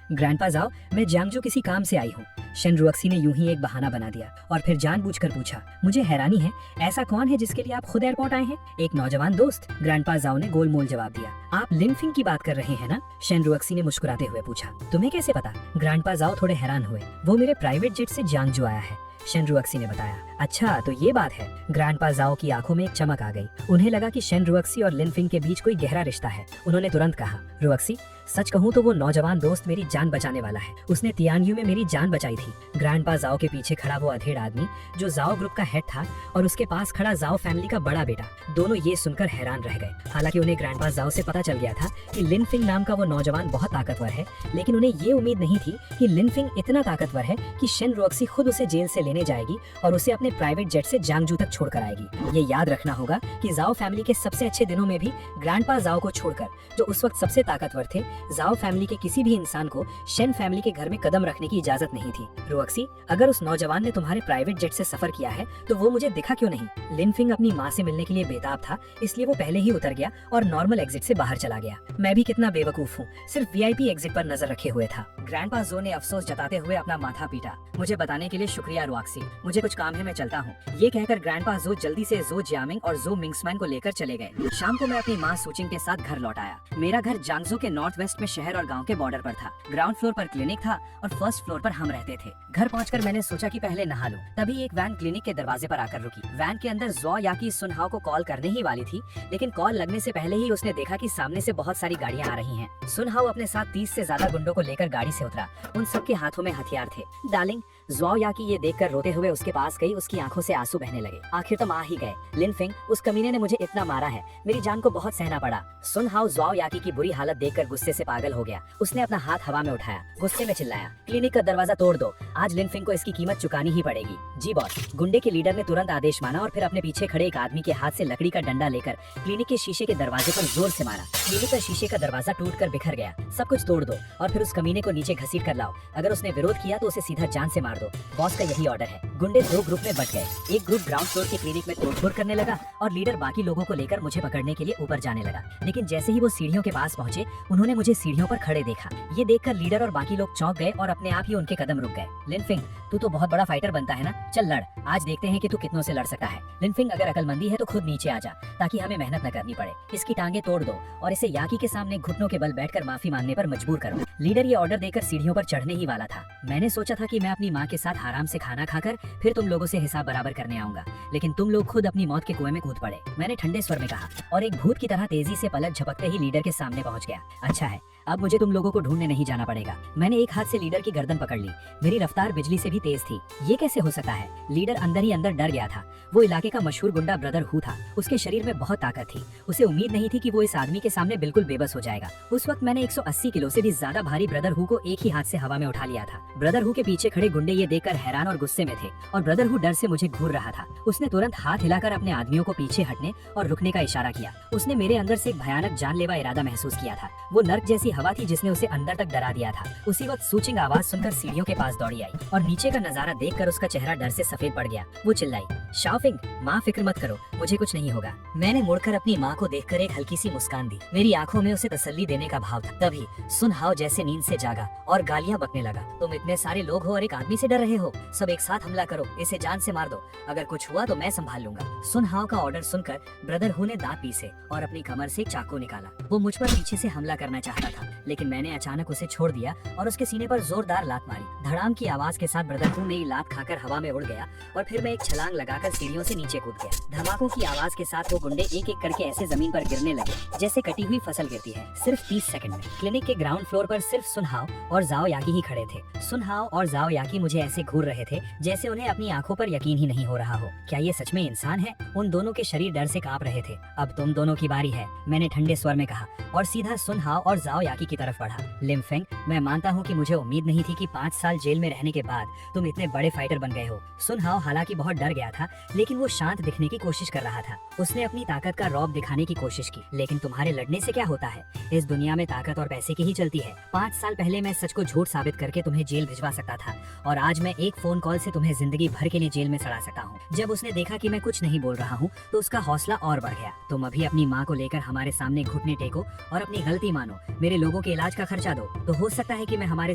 [SPEAKER 1] ग्रैंडपा जाओ, मैं जियांगजू किसी काम से आई हूँ। शेन रुओक्सी ने यूं ही एक बहाना बना दिया और फिर जानबूझकर पूछा, मुझे हैरानी है, ऐसा कौन है जिसके लिए आप खुद एयरपोर्ट आए हैं? एक नौजवान दोस्त, ग्रैंडपा जाओ ने गोलमोल जवाब दिया। आप लिनफिंग की बात कर रहे हैं ना? शेन रुओक्सी ने मुस्कुराते हुए पूछा। तुम्हें कैसे पता? ग्रैंडपा जाओ थोड़े हैरान हुए। वो मेरे प्राइवेट जेट से जियांगजू आया है, शेन रुओक्सी ने बताया। अच्छा, तो ये बात है। ग्रैंडपा जाओ की आंखों में एक चमक आ गई। उन्हें लगा कि शेन रुओक्सी और लिनफिंग के बीच कोई गहरा रिश्ता है। उन्होंने तुरंत कहा, रुओक्सी, सच कहूँ तो वो नौजवान दोस्त मेरी जान बचाने वाला है। उसने तियानयू में मेरी जान बचाई थी। ग्रैंडपा जाओ के पीछे खड़ा वो अधेड़ आदमी जो जाओ ग्रुप का हेड था और उसके पास खड़ा जाओ फैमिली का बड़ा बेटा, दोनों ये सुनकर हैरान रह गए। हालांकि उन्हें ग्रैंडपा जाओ से पता चल गया था कि लिनफिंग नाम का वो नौजवान बहुत ताकतवर है, लेकिन उन्हें ये उम्मीद नहीं थी कि लिनफिंग इतना ताकतवर है कि शेन रुओक्सी खुद उसे जेल से लेने जाएगी और उसे अपने प्राइवेट जेट से जियांगजू तक छोड़कर आएगी। ये याद रखना होगा कि जाओ फैमिली के सबसे अच्छे दिनों में भी ग्रैंडपा जाओ को छोड़कर, जो उस वक्त सबसे ताकतवर थे, जाओ फैमिली के किसी भी इंसान को शेन फैमिली के घर में कदम रखने की इजाजत नहीं थी। रुओक्सी, अगर उस नौजवान ने तुम्हारे प्राइवेट जेट से सफर किया है तो वो मुझे दिखा क्यों नहीं? लिनफिंग अपनी माँ से मिलने के लिए बेताब था, इसलिए वो पहले ही उतर गया और नॉर्मल एग्जिट से बाहर चला गया। मैं भी कितना बेवकूफ हूँ, सिर्फ वीआईपी एग्जिट पर नजर रखे हुए था। ग्रैंडपा जो ने अफसोस जताते हुए अपना माथा पीटा। मुझे बताने के लिए शुक्रिया रुओक्सी, मुझे कुछ काम है, मैं चलता हूँ। ये कहकर ग्रैंडपा जो जल्दी से जो जियामिंग और जो मिंग्समैन को लेकर चले गए। शाम को मैं अपनी माँ सूचिंग के साथ घर लौट आया। मेरा घर जांगजो के नॉर्थ वेस्ट में शहर और गाँव के बॉर्डर पर था। ग्राउंड फ्लोर पर क्लिनिक था और फर्स्ट फ्लोर पर हम रहते थे। घर पहुंचकर मैंने सोचा कि पहले नहा लूं। तभी एक वैन क्लिनिक के दरवाजे पर आकर रुकी। वैन के अंदर जॉ याकी सुनहाओ को कॉल करने ही वाली थी, लेकिन कॉल लगने से पहले ही उसने देखा कि सामने से बहुत सारी गाड़ियां आ रही हैं। सुनहाओ अपने साथ 30 से ज्यादा गुंडों को लेकर गाड़ी से उतरा। उन सबके हाथों में हथियार थे। डार्लिंग, जॉ याकी ये देखकर रोते हुए उसके पास गई। उसकी आंखों से आंसू बहने लगे। आखिर तुम आ ही गए। लिनफिंग, उस कमीने ने मुझे इतना मारा है, मेरी जान को बहुत सहना पड़ा। सुनहाओ जॉ याकी की बुरी हालत देखकर गुस्से से पागल हो गया। उसने अपना हाथ हवा में उठाया, गुस्से में चिल्लाया, क्लिनिक का दरवाजा तोड़ दो, आज लिनफिंग को इसकी कीमत चुकानी ही पड़ेगी। जी बॉस। गुंडे के लीडर ने तुरंत आदेश माना और फिर अपने पीछे खड़े एक आदमी के हाथ से लकड़ी का डंडा लेकर क्लिनिक के शीशे के दरवाजे पर जोर से मारा। क्लिनिक का शीशे का दरवाजा टूटकर बिखर गया। सब कुछ तोड़ दो और फिर उस कमीने को नीचे घसीट कर लाओ। अगर उसने विरोध किया तो उसे सीधा जान से मार दो। बॉस का यही ऑर्डर है। गुंडे 2 ग्रुप में बट गए। एक ग्रुप ग्राउंड फ्लोर के क्लिनिक में तोड़फोड़ करने लगा और लीडर बाकी लोगों को लेकर मुझे पकड़ने के लिए ऊपर जाने लगा। लेकिन जैसे ही वो सीढ़ियों के पास पहुंचे, उन्होंने मुझे सीढ़ियों पर खड़े देखा। ये देखकर लीडर और बाकी लोग चौंक गए और अपने आप ही उनके कदम रुक गए। लिनफिंग, तू तो बहुत बड़ा फाइटर बनता है ना, चल लड़, आज देखते हैं कि तू कितनों से लड़ सकता है। लिनफिंग, अगर अकलमंदी है तो खुद नीचे आ जा ताकि हमें मेहनत न करनी पड़े। इसकी टांगे तोड़ दो और इसे याकी के सामने घुटनों के बल बैठकर माफी मांगने पर मजबूर करो। लीडर ये ऑर्डर देकर सीढ़ियों पर चढ़ने ही वाला था। मैंने सोचा था कि मैं अपनी माँ के साथ आराम से खाना खाकर फिर तुम लोगों से हिसाब बराबर करने आऊंगा, लेकिन तुम लोग खुद अपनी मौत के कुएं में कूद पड़े। मैंने ठंडे स्वर में कहा और एक भूत की तरह तेजी से पलक झपकते ही लीडर के सामने पहुंच गया। अच्छा है, अब मुझे तुम लोगों को ढूंढने नहीं जाना पड़ेगा। मैंने एक हाथ से लीडर की गर्दन पकड़ ली। मेरी रफ्तार बिजली से भी तेज थी। ये कैसे हो सकता है? लीडर अंदर ही अंदर डर गया था। वो इलाके का मशहूर गुंडा ब्रदर हु था। उसके शरीर में बहुत ताकत थी। उसे उम्मीद नहीं थी कि वो इस आदमी के सामने बिल्कुल बेबस हो जाएगा। उस वक्त मैंने 180 किलो से भी ज्यादा भारी ब्रदर हु को एक ही हाथ से हवा में उठा लिया था। ब्रदर हु के पीछे खड़े गुंडे ये देखकर हैरान और गुस्से में थे और ब्रदर हु डर से मुझे घूर रहा था। उसने तुरंत हाथ हिलाकर अपने आदमियों को पीछे हटने और रुकने का इशारा किया। उसने मेरे अंदर से एक भयानक जानलेवा इरादा महसूस किया था। वो नर्क जैसी हवा थी जिसने उसे अंदर तक डरा दिया था। उसी वक्त सूचिंग आवाज सुनकर सीढ़ियों के पास दौड़ी आई और नीचे का नजारा देखकर उसका चेहरा डर से सफेद पड़ गया। वो चिल्लाई, शाओफिंग, माँ फिक्र मत करो, मुझे कुछ नहीं होगा। मैंने मुड़कर अपनी माँ को देखकर एक हल्की सी मुस्कान दी। मेरी आंखों में उसे तसल्ली देने का भाव था। तभी सुनहाओ जैसे नींद से जागा और गालियां बकने लगा। तुम इतने सारे लोग हो और एक आदमी से डर रहे हो, सब एक साथ हमला करो, इसे जान से मार दो, अगर कुछ हुआ तो मैं संभाल लूंगा। सुनहाओ का ऑर्डर सुनकर ब्रदर हु ने दांत पीसे और अपनी कमर से चाकू निकाला। वो मुझ पर पीछे से हमला करना चाहता था, लेकिन मैंने अचानक उसे छोड़ दिया और उसके सीने पर जोरदार लात मारी। धड़ाम की आवाज के साथ ब्रदर हु मेरी लात खाकर हवा में उड़ गया और फिर मैं एक छलांग लगा जाकर सीढ़ियों से नीचे कूद गया। धमाकों की आवाज के साथ वो गुंडे एक एक करके ऐसे जमीन पर गिरने लगे जैसे कटी हुई फसल गिरती है। सिर्फ 30 सेकंड में क्लिनिक के ग्राउंड फ्लोर पर सिर्फ सुनहाओ और जाओ याकी ही खड़े थे। सुनहाओ और जाओ याकी मुझे ऐसे घूर रहे थे जैसे उन्हें अपनी आंखों पर यकीन ही नहीं हो रहा हो। क्या ये सच में इंसान है? उन दोनों के शरीर डर से कांप रहे थे। अब तुम दोनों की बारी है, मैंने ठंडे स्वर में कहा और सीधा सुनहाओ और जाओ याकी की तरफ बढ़ा। लिमफेंग, मैं मानता हूँ कि मुझे उम्मीद नहीं थी कि 5 साल जेल में रहने के बाद तुम इतने बड़े फाइटर बन गए हो। सुनहाओ हालांकि बहुत डर गया था, लेकिन वो शांत दिखने की कोशिश कर रहा था। उसने अपनी ताकत का रौब दिखाने की कोशिश की, लेकिन तुम्हारे लड़ने से क्या होता है? इस दुनिया में ताकत और पैसे की ही चलती है। 5 साल पहले मैं सच को झूठ साबित करके तुम्हें जेल भिजवा सकता था और आज मैं एक फोन कॉल से तुम्हें जिंदगी भर के लिए जेल में सड़ा सकता हूँ। जब उसने देखा कि मैं कुछ नहीं बोल रहा हूँ तो उसका हौसला और बढ़ गया। तुम अभी अपनी माँ को लेकर हमारे सामने घुटने टेको और अपनी गलती मानो, मेरे लोगों के इलाज का खर्चा दो, तो हो सकता है कि मैं हमारे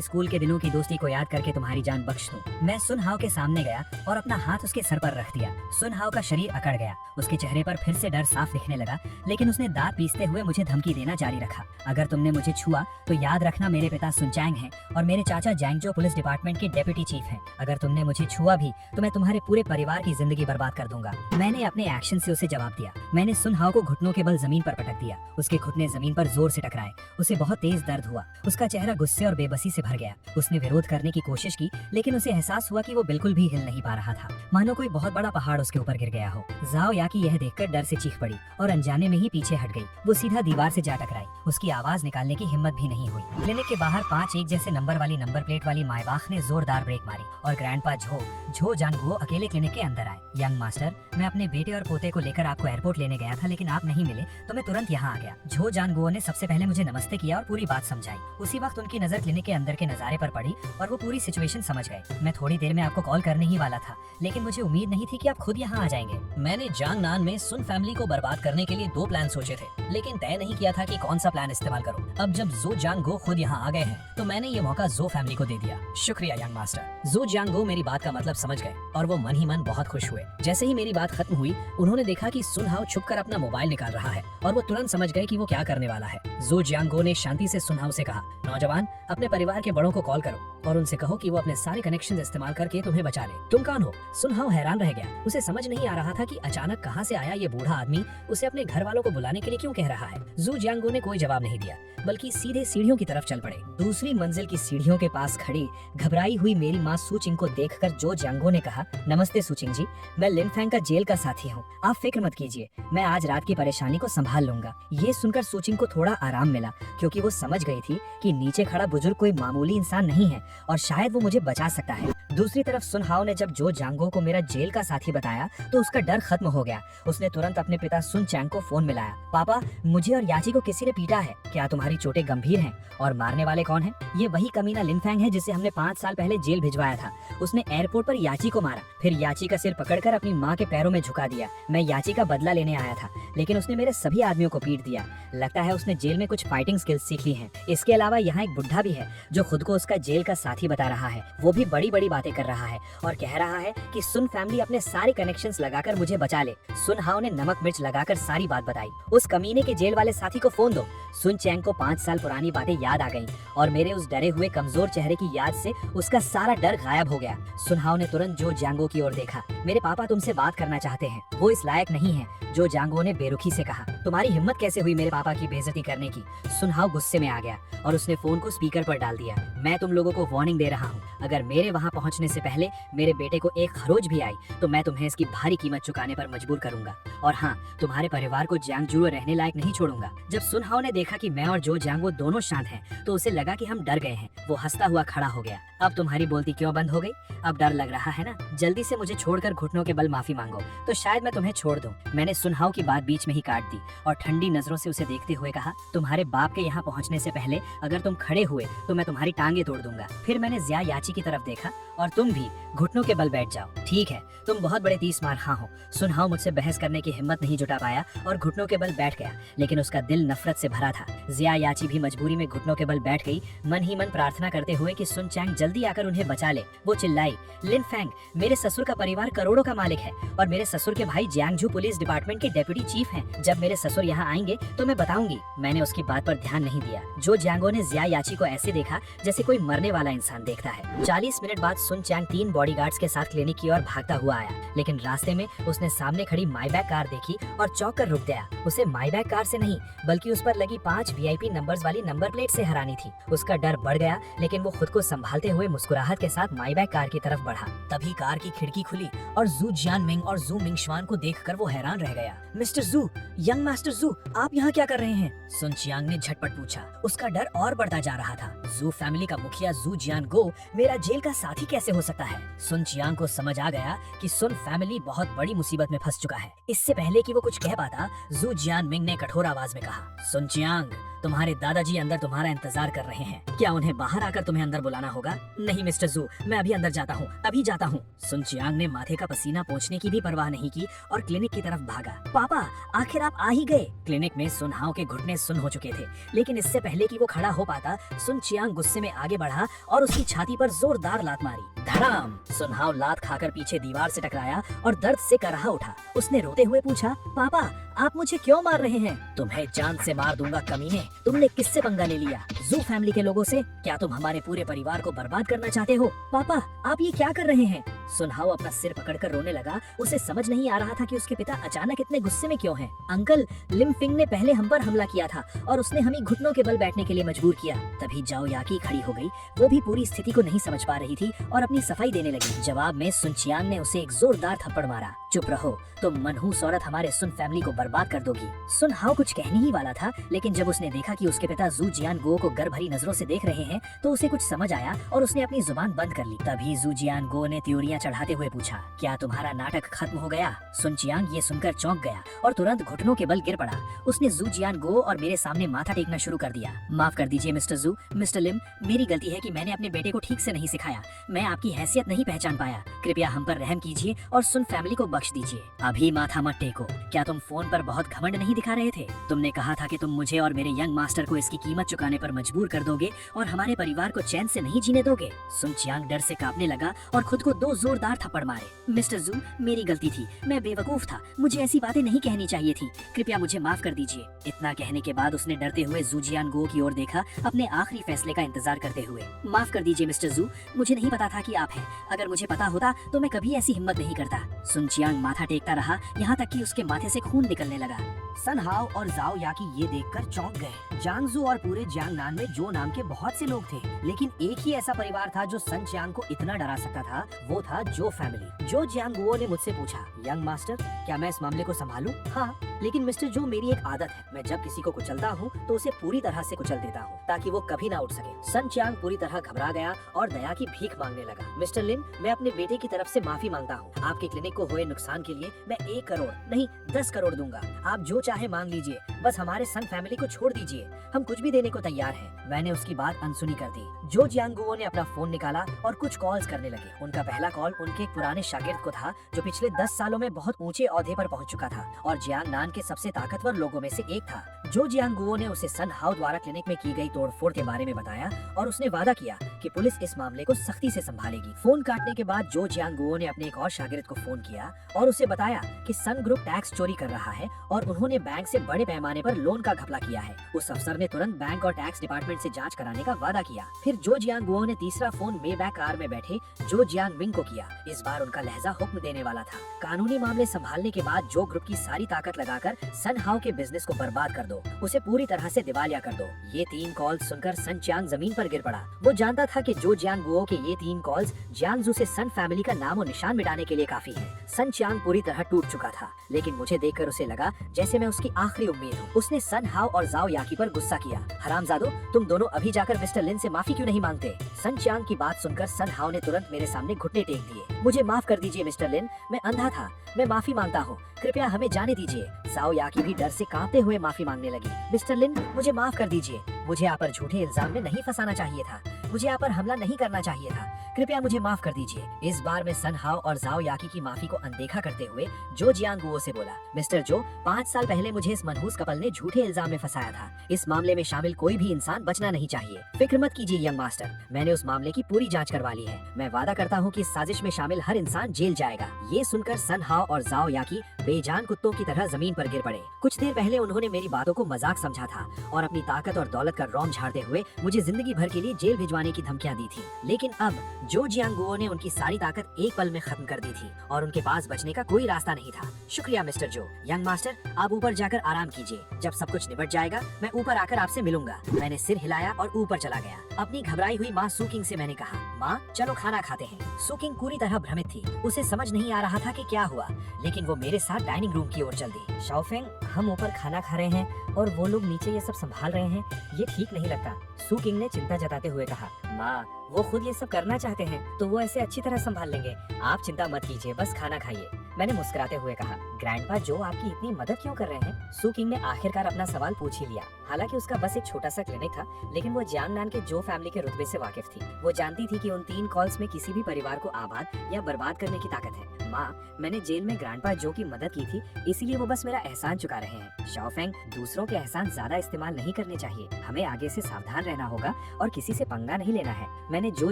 [SPEAKER 1] स्कूल के दिनों की दोस्ती को याद करके तुम्हारी जान बख्श दूं। मैं सुनहाओ के सामने गया और अपना हाथ उसके सर पर रख दिया। सुनहाओ का शरीर अकड़ गया, उसके चेहरे पर फिर से डर साफ दिखने लगा, लेकिन उसने दांत पीसते हुए मुझे धमकी देना जारी रखा। अगर तुमने मुझे छुआ तो याद रखना मेरे पिता सुनचैंग हैं और मेरे चाचा जैंगजो पुलिस डिपार्टमेंट के डेप्यूटी चीफ हैं। अगर तुमने मुझे छुआ भी तो मैं तुम्हारे पूरे परिवार की जिंदगी बर्बाद कर दूंगा। मैंने अपने एक्शन से उसे जवाब दिया। मैंने सुनहाओ को घुटनों के बल जमीन पर पटक दिया। उसके घुटने जमीन पर जोर से टकराए। उसे बहुत तेज दर्द हुआ। उसका चेहरा गुस्से और बेबसी से भर गया। उसने विरोध करने की कोशिश की, लेकिन उसे एहसास हुआ कि वो बिल्कुल भी हिल नहीं पा रहा था, मानो कोई बहुत बड़ा पहाड़ उसके ऊपर गिर गया हो। जाओ याकी यह देखकर डर से चीख पड़ी और अनजाने में ही पीछे हट गई। वो सीधा दीवार से जा टकराई। उसकी आवाज निकालने की हिम्मत भी नहीं हुई। क्लिनिक के बाहर 5 एक जैसे नंबर वाली नंबर प्लेट वाली मायबाख ने जोरदार ब्रेक मारी और ग्रैंडपा झो जानगुओ अकेले क्लिनिक के अंदर आए। यंग मास्टर, मैं अपने बेटे और पोते को लेकर आपको एयरपोर्ट लेने गया था, लेकिन आप नहीं मिले तो मैं तुरंत यहाँ आ गया। झो जानगुओ ने सबसे पहले मुझे नमस्ते किया और पूरी बात समझाई। उसी वक्त उनकी नजर क्लिनिक के अंदर के नजारे पर पड़ी और वो पूरी सिचुएशन समझ गए। मैं थोड़ी देर में आपको कॉल करने ही वाला था, लेकिन मुझे उम्मीद नहीं थी कि आप खुद यहाँ आ जाएंगे। मैंने जांगनान में सुन फैमिली को बर्बाद करने के लिए 2 प्लान सोचे थे, लेकिन तय नहीं किया था कि कौन सा प्लान इस्तेमाल करूं। अब जब जो जानगो खुद यहाँ आ गए हैं तो मैंने ये मौका जो फैमिली को दे दिया। शुक्रिया यंग मास्टर। जो जानगो मेरी बात का मतलब समझ गए और वो मन ही मन बहुत खुश हुए। जैसे ही मेरी बात खत्म हुई, उन्होंने देखा कि सुनहाओ छुपकर अपना मोबाइल निकाल रहा है और वो तुरंत समझ गए कि वो क्या करने वाला है। जो जानगो ने शांति से सुनहाओ से कहा, नौजवान, अपने परिवार के बड़ों को कॉल करो और उनसे कहो कि वो अपने सारे कनेक्शन इस्तेमाल करके तुम्हें बचा ले। तुम कौन हो? सुनहाओ हैरान रह गया। उसे समझ नहीं आ रहा था कि अचानक कहाँ से आया ये बूढ़ा आदमी उसे अपने घर वालों को बुलाने के लिए क्यों कह रहा है। जू जियांगो ने कोई जवाब नहीं दिया, बल्कि सीधे सीढ़ियों की तरफ चल पड़े। दूसरी मंजिल की सीढ़ियों के पास खड़ी घबराई हुई मेरी माँ सुचिंग को देखकर जो जियांगो ने कहा, नमस्ते सुचिंग जी, मैं लिनफेंग का जेल का साथी हूँ। आप फिक्र मत कीजिए, मैं आज रात की परेशानी को संभाल लूंगा। ये सुनकर सुचिंग को थोड़ा आराम मिला, क्योंकि वो समझ गई थी कि नीचे खड़ा बुजुर्ग कोई मामूली इंसान नहीं है और शायद वो मुझे बचा सकता है। दूसरी तरफ सुनहाओ ने जब जो जियांगो को मेरा जेल का साथी बताया तो उसका डर खत्म हो गया। उसने तुरंत अपने पिता सुन चैंग को फोन मिलाया। पापा, मुझे और याची को किसी ने पीटा है। क्या तुम्हारी चोटें गंभीर हैं? और मारने वाले कौन हैं? ये वही कमीना लिनफेंग है जिसे हमने 5 साल पहले जेल भिजवाया था। उसने एयरपोर्ट पर याची को मारा, फिर याची का सिर पकड़कर अपनी माँ के पैरों में झुका दिया। मैं याची का बदला लेने आया था, लेकिन उसने मेरे सभी आदमियों को पीट दिया। लगता है उसने जेल में कुछ फाइटिंग स्किल्स सीख ली हैं। इसके अलावा यहाँ एक बुढ़ा भी है जो खुद को उसका जेल का साथी बता रहा है। वो भी बड़ी बड़ी बातें कर रहा है और कह रहा है कि सुन फैमिली अपने सारे कनेक्शंस लगाकर मुझे बचा ले। सुनहाओ ने नमक मिर्च लगाकर सारी बात बताई। उस कमीने के जेल वाले साथी को फोन दो। सुन चैंग को 5 साल पुरानी बातें याद आ गईं और मेरे उस डरे हुए कमजोर चेहरे की याद से उसका सारा डर गायब हो गया। सुनहाओ ने तुरंत जो जियांगो की ओर देखा। मेरे पापा तुमसे बात करना चाहते हैं, वो इस लायक नहीं है, जो जियांगो ने बेरुखी से कहा। तुम्हारी हिम्मत कैसे हुई मेरे पापा की बेइज्जती करने की? सुनहाओ गुस्से में आ गया और उसने फोन को स्पीकर पर डाल दिया। मैं तुम लोगों को वार्निंग दे रहा हूँ, अगर मेरे वहाँ पहुँचने से पहले मेरे बेटे को एक खरोच भी आई तो मैं तुम्हें इसकी भारी कीमत चुकाने पर मजबूर करूंगा। और हाँ, तुम्हारे परिवार को जियांगजुओ रहने लायक नहीं छोड़ूंगा। जब सुनहाओ ने देखा कि मैं और जो जियांगो दोनों शांत हैं, तो उसे लगा कि हम डर गए हैं। वो हंसता हुआ खड़ा हो गया। अब तुम्हारी बोलती क्यों बंद हो गई? अब डर लग रहा है ना? जल्दी से मुझे छोड़कर घुटनों के बल माफी मांगो, तो शायद मैं तुम्हें छोड़ दूं। मैंने सुनहाओ की बात बीच में ही काट दी और ठंडी नजरों से उसे देखते हुए कहा, तुम्हारे बाप के यहाँ पहुँचने से पहले अगर तुम खड़े हुए तो मैं तुम्हारी टांगे तोड़ दूंगा। फिर मैंने जिया याची की तरफ देखा, और तुम भी घुटनों के बल बैठ जाओ। ठीक है, तुम बहुत बड़े 30 मार हाँ हो। सुनहाओ मुझसे बहस करने की हिम्मत नहीं जुटा पाया और घुटनों के बल बैठ गया, लेकिन उसका दिल नफरत से भरा था। जिया याची भी मजबूरी में घुटनों के बल बैठ गई, मन ही मन प्रार्थना करते हुए कि सुन चैंग जल्दी आकर उन्हें बचा ले। वो चिल्लाई, लिनफेंग, मेरे ससुर का परिवार करोड़ों का मालिक है और मेरे ससुर के भाई जियांगजू पुलिस डिपार्टमेंट के डेप्यूटी चीफ हैं। जब मेरे ससुर यहाँ आएंगे तो मैं बताऊंगी। मैंने उसकी बात पर ध्यान नहीं दिया। जो जियांगो ने जिया याची को ऐसे देखा जैसे कोई मरने वाला इंसान देखता है। 40 मिनट बाद सुन चैंग 3 बॉडीगार्ड्स के साथ क्लिनिक की ओर भागता हुआ आया, लेकिन रास्ते में उसने सामने खड़ी माईबैक कार देखी और चौंक कर रुक गया। उसे माईबैक कार से नहीं बल्कि उस पर लगी 5 VIP नंबर्स वाली नंबर प्लेट से हैरानी थी। उसका डर बढ़ गया, लेकिन वो खुद को संभालते हुए मुस्कुराहट के साथ माईबैक कार की तरफ बढ़ा। तभी कार की खिड़की खुली और जू जियानमिंग और जू मिंगशुआन को देखकर वो हैरान रह गया। मिस्टर जू, यंग मास्टर जू, आप यहाँ क्या कर रहे हैं? सुन चियांग ने झटपट पूछा। उसका डर और बढ़ता जा रहा था। जू फैमिली का मुखिया जू जियानगो मेरा जेल का साथी कैसे हो सकता है? सुन चियांग को समझ आ गया कि सुन फैमिली बहुत बड़ी मुसीबत में फंस चुका है। इससे पहले कि वो कुछ कह पाता, जू जियानमिंग ने कठोर आवाज में कहा, सुन चियांग, तुम्हारे दादाजी अंदर तुम्हारा इंतजार कर रहे हैं। क्या उन्हें बाहर आकर तुम्हें अंदर बुलाना होगा? नहीं मिस्टर जू, मैं अभी अंदर जाता हूँ, अभी जाता हूँ। सुन चियांग ने माथे का पसीना पोंछने की भी परवाह नहीं की और क्लिनिक की तरफ भागा। पापा, आखिर आप आ ही गए। क्लिनिक में सुन हाओ के घुटने सुन हो चुके थे, लेकिन इससे पहले कि वो खड़ा हो पाता, सुन चियांग गुस्से में आगे बढ़ा और उसकी छाती पर जोरदार लात मारी। धड़ाम! सुन हाओ लात खाकर पीछे दीवार से टकराया और दर्द से कराहा उठा। उसने रोते हुए पूछा, पापा, आप मुझे क्यों मार रहे हैं? तुम्हें जान से मार दूंगा कमीने। तुमने किससे पंगा ले लिया? जू फैमिली के लोगों से? क्या तुम हमारे पूरे परिवार को बर्बाद करना चाहते हो? पापा, आप ये क्या कर रहे हैं? सुन हाओ अपना सिर पकड़कर रोने लगा। उसे समझ नहीं आ रहा था कि उसके पिता अचानक इतने गुस्से में क्यों हैं। अंकल, लिम फिंग ने पहले हम पर हमला किया था और उसने हमें घुटनों के बल बैठने के लिए मजबूर किया। तभी जाओ याकी खड़ी हो गई। वो भी पूरी स्थिति को नहीं समझ पा रही थी और अपनी सफाई देने लगी। जवाब में सुन चियांग ने उसे एक जोरदार थप्पड़ मारा। चुप रहो, तुम मनहूस औरत हमारे सुन फैमिली को बर्बाद कर दोगी। सुन हाओ कुछ कहने ही वाला था, लेकिन जब उसने देखा कि उसके पिता जू जियानगो को गर्व भरी नजरों से देख रहे हैं, तो उसे कुछ समझ आया और उसने अपनी जुबान बंद कर ली। तभी जू जियानगो ने त्योरियां चढ़ाते हुए पूछा, क्या तुम्हारा नाटक खत्म हो गया? सुन चियांग ये सुनकर चौंक गया और तुरंत घुटनों के बल गिर पड़ा। उसने जू जियानगो और मेरे सामने माथा टेकना शुरू कर दिया। माफ कर दीजिए मिस्टर जू, मिस्टर लिम, मेरी गलती है कि मैंने अपने बेटे को ठीक से नहीं सिखाया। मैं आपकी हैसियत नहीं पहचान पाया। कृपया हम पर रहम कीजिए और सुन फैमिली को बख्श दीजिए। अभी माथा मत टेको। क्या तुम फोन पर बहुत घमंड नहीं दिखा रहे थे? तुमने कहा था कि तुम मुझे और मेरे यंग मास्टर को इसकी कीमत चुकाने पर मजबूर कर दोगे और हमारे परिवार को चैन से नहीं जीने दोगे। सुन चियांग डर से कांपने लगा और खुद को 2 जोरदार थप्पड़ मारे। मिस्टर जू, मेरी गलती थी, मैं बेवकूफ था, मुझे ऐसी बातें नहीं कहनी चाहिए थी। कृपया मुझे माफ कर दीजिए। इतना कहने के बाद उसने डरते हुए जू जियानगो की ओर देखा, अपने आखिरी फैसले का इंतजार करते हुए। माफ कर दीजिए मिस्टर जू, मुझे नहीं पता था कि आप हैं। अगर मुझे पता होता तो मैं कभी ऐसी हिम्मत नहीं करता। सुन चियांग माथा टेकता रहा, यहाँ तक कि उसके माथे से खून निकलने लगा। सन हाओ और जाओ याकी ये देखकर चौंक गए। जांगजू और पूरे जियांगनान में जो नाम के बहुत से लोग थे, लेकिन एक ही ऐसा परिवार था जो सन चियांग को इतना डरा सकता था, वो था जो फैमिली। जो जियांगुओ ने मुझसे पूछा, यंग मास्टर, क्या मैं इस मामले को संभालूं? हाँ, लेकिन मिस्टर जो, मेरी एक आदत है, मैं जब किसी को कुचलता हूँ तो उसे पूरी तरह से कुचल देता हूँ ताकि वो कभी ना उठ सके। सन चियांग पूरी तरह घबरा गया और दया की भीख मांगने लगा। मिस्टर लिन, मैं अपने बेटे की तरफ से माफी मांगता हूँ। आपके क्लिनिक को हुए नुकसान के लिए मैं 1 करोड़ नहीं 10 करोड़ दूंगा। आप जो चाहे मांग लीजिए, बस हमारे सन फैमिली को छोड़ दीजिए, हम कुछ भी देने को तैयार हैं। मैंने उसकी बात अनसुनी कर दी। जो जियांगुओ ने अपना फोन निकाला और कुछ कॉल्स करने लगे। उनका पहला कॉल उनके एक पुराने शागिर्द को था जो पिछले 10 सालों में बहुत ऊंचे ओहदे पर पहुंच चुका था और जियांगनान के सबसे ताकतवर लोगों में से एक था। जो जियांगुओ ने उसे सन हाओ द्वारा क्लिनिक में की गई तोड़फोड़ के बारे में बताया और उसने वादा किया कि पुलिस इस मामले को सख्ती से संभालेगी। फोन काटने के बाद जो जियांगुओ ने अपने एक और शागिर्द को फोन किया और उसे बताया कि सन ग्रुप टैक्स चोरी कर रहा है और उन्होंने बैंक से बड़े पैमाने पर लोन का घपला किया है। उस अफसर ने तुरंत बैंक और टैक्स डिपार्टमेंट से जांच कराने का वादा किया। फिर जो जियांगुओ ने तीसरा फोन मेबैक कार में बैठे जो जियांगमिंग को किया। इस बार उनका लहजा हुक्म देने वाला था। कानूनी मामले संभालने के बाद जो ग्रुप की सारी ताकत लगाकर सन हाओ के बिजनेस को बर्बाद कर दो, उसे पूरी तरह से दिवालिया कर दो। ये 3 कॉल्स सुनकर सन चियांग जमीन पर गिर पड़ा। वो जानता था कि जो जियांगुओ के ये 3 कॉल्स जियांगजू से सन फैमिली का नाम और निशान मिटाने के लिए काफी है। सन चियांग पूरी तरह टूट चुका था, लेकिन मुझे देखकर उसे लगा जैसे मैं उसकी आखिरी उम्मीद हूँ। उसने सन हाओ और जाओ याकी पर गुस्सा किया। हरामजादो, तुम दोनों अभी जाकर मिस्टर लिन से माफी क्यों नहीं मांगते? सन चियांग की बात सुनकर सन हाओ ने तुरंत मेरे सामने घुटने टेक दिए। मुझे माफ कर दीजिए मिस्टर लिन, मैं अंधा था, मैं माफी मांगता हूँ, कृपया हमें जाने दीजिए। जाओ याकी भी डर से कांपते हुए माफी मांगने लगी। मिस्टर लिन, मुझे माफ कर दीजिए, मुझे आप पर झूठे इल्जाम में नहीं फंसाना चाहिए था, मुझे आप पर हमला नहीं करना चाहिए था, कृपया मुझे माफ कर दीजिए। इस बार मैं सन हाओ और जाओ याकी की माफी को अनदेखा करते हुए जो जियांगुओ से बोला, मिस्टर जो, 5 साल पहले मुझे इस मनहूस कपल ने झूठे इल्जाम में फंसाया था। इस मामले में शामिल कोई भी इंसान बचना नहीं चाहिए। फिक्र मत कीजिए यंग मास्टर, मैंने उस मामले की पूरी जांच करवा ली है। मैं वादा करता हूँ कि इस साजिश में शामिल हर इंसान जेल जाएगा। ये सुनकर सन हाओ और जाओ याकी बेजान कुत्तों की तरह जमीन पर गिर पड़े। कुछ देर पहले उन्होंने मेरी बातों को मजाक समझा था और अपनी ताकत और दौलत का रौम झाड़ते हुए मुझे जिंदगी भर के लिए जेल भिजवाने उड़वाने की धमकियां दी थी, लेकिन अब जो जियांगुओ ने उनकी सारी ताकत एक पल में खत्म कर दी थी और उनके पास बचने का कोई रास्ता नहीं था। शुक्रिया मिस्टर जो। यंग मास्टर, आप ऊपर जाकर आराम कीजिए। जब सब कुछ निपट जाएगा मैं ऊपर आकर आपसे मिलूंगा। मैंने सिर हिलाया और ऊपर चला गया। अपनी घबराई हुई माँ सुकिंग से मैंने कहा, माँ चलो खाना खाते हैं। सुकिंग पूरी तरह भ्रमित थी। उसे समझ नहीं आ रहा था कि क्या हुआ, लेकिन वो मेरे साथ डाइनिंग रूम की ओर चल दी। शाओफेंग, हम ऊपर खाना खा रहे हैं और वो लोग नीचे ये सब संभाल रहे हैं, ये ठीक नहीं लगता। सुकिंग ने चिंता जताते हुए कहा, माँ वो खुद ये सब करना चाहते हैं तो वो ऐसे अच्छी तरह संभाल लेंगे, आप चिंता मत कीजिए, बस खाना खाइए। मैंने मुस्कुराते हुए कहा, ग्रैंडपा जो आपकी इतनी मदद क्यों कर रहे हैं? सुकिंग ने आखिरकार अपना सवाल पूछ ही लिया। हालांकि उसका बस एक छोटा सा क्लिनिक था, लेकिन वो जियांगनान के जो फैमिली के रुतबे से वाकिफ थी। वो जानती थी कि उन 3 कॉल्स में किसी भी परिवार को आबाद या बर्बाद करने की ताकत है। माँ, मैंने जेल में ग्रैंडपा जो की मदद की थी, इसीलिए वो बस मेरा एहसान चुका रहे हैं। शाओफेंग, दूसरों के एहसान ज्यादा इस्तेमाल नहीं करने चाहिए, हमें आगे से सावधान रहना होगा और किसी से पंगा नहीं लेना है। मैंने जो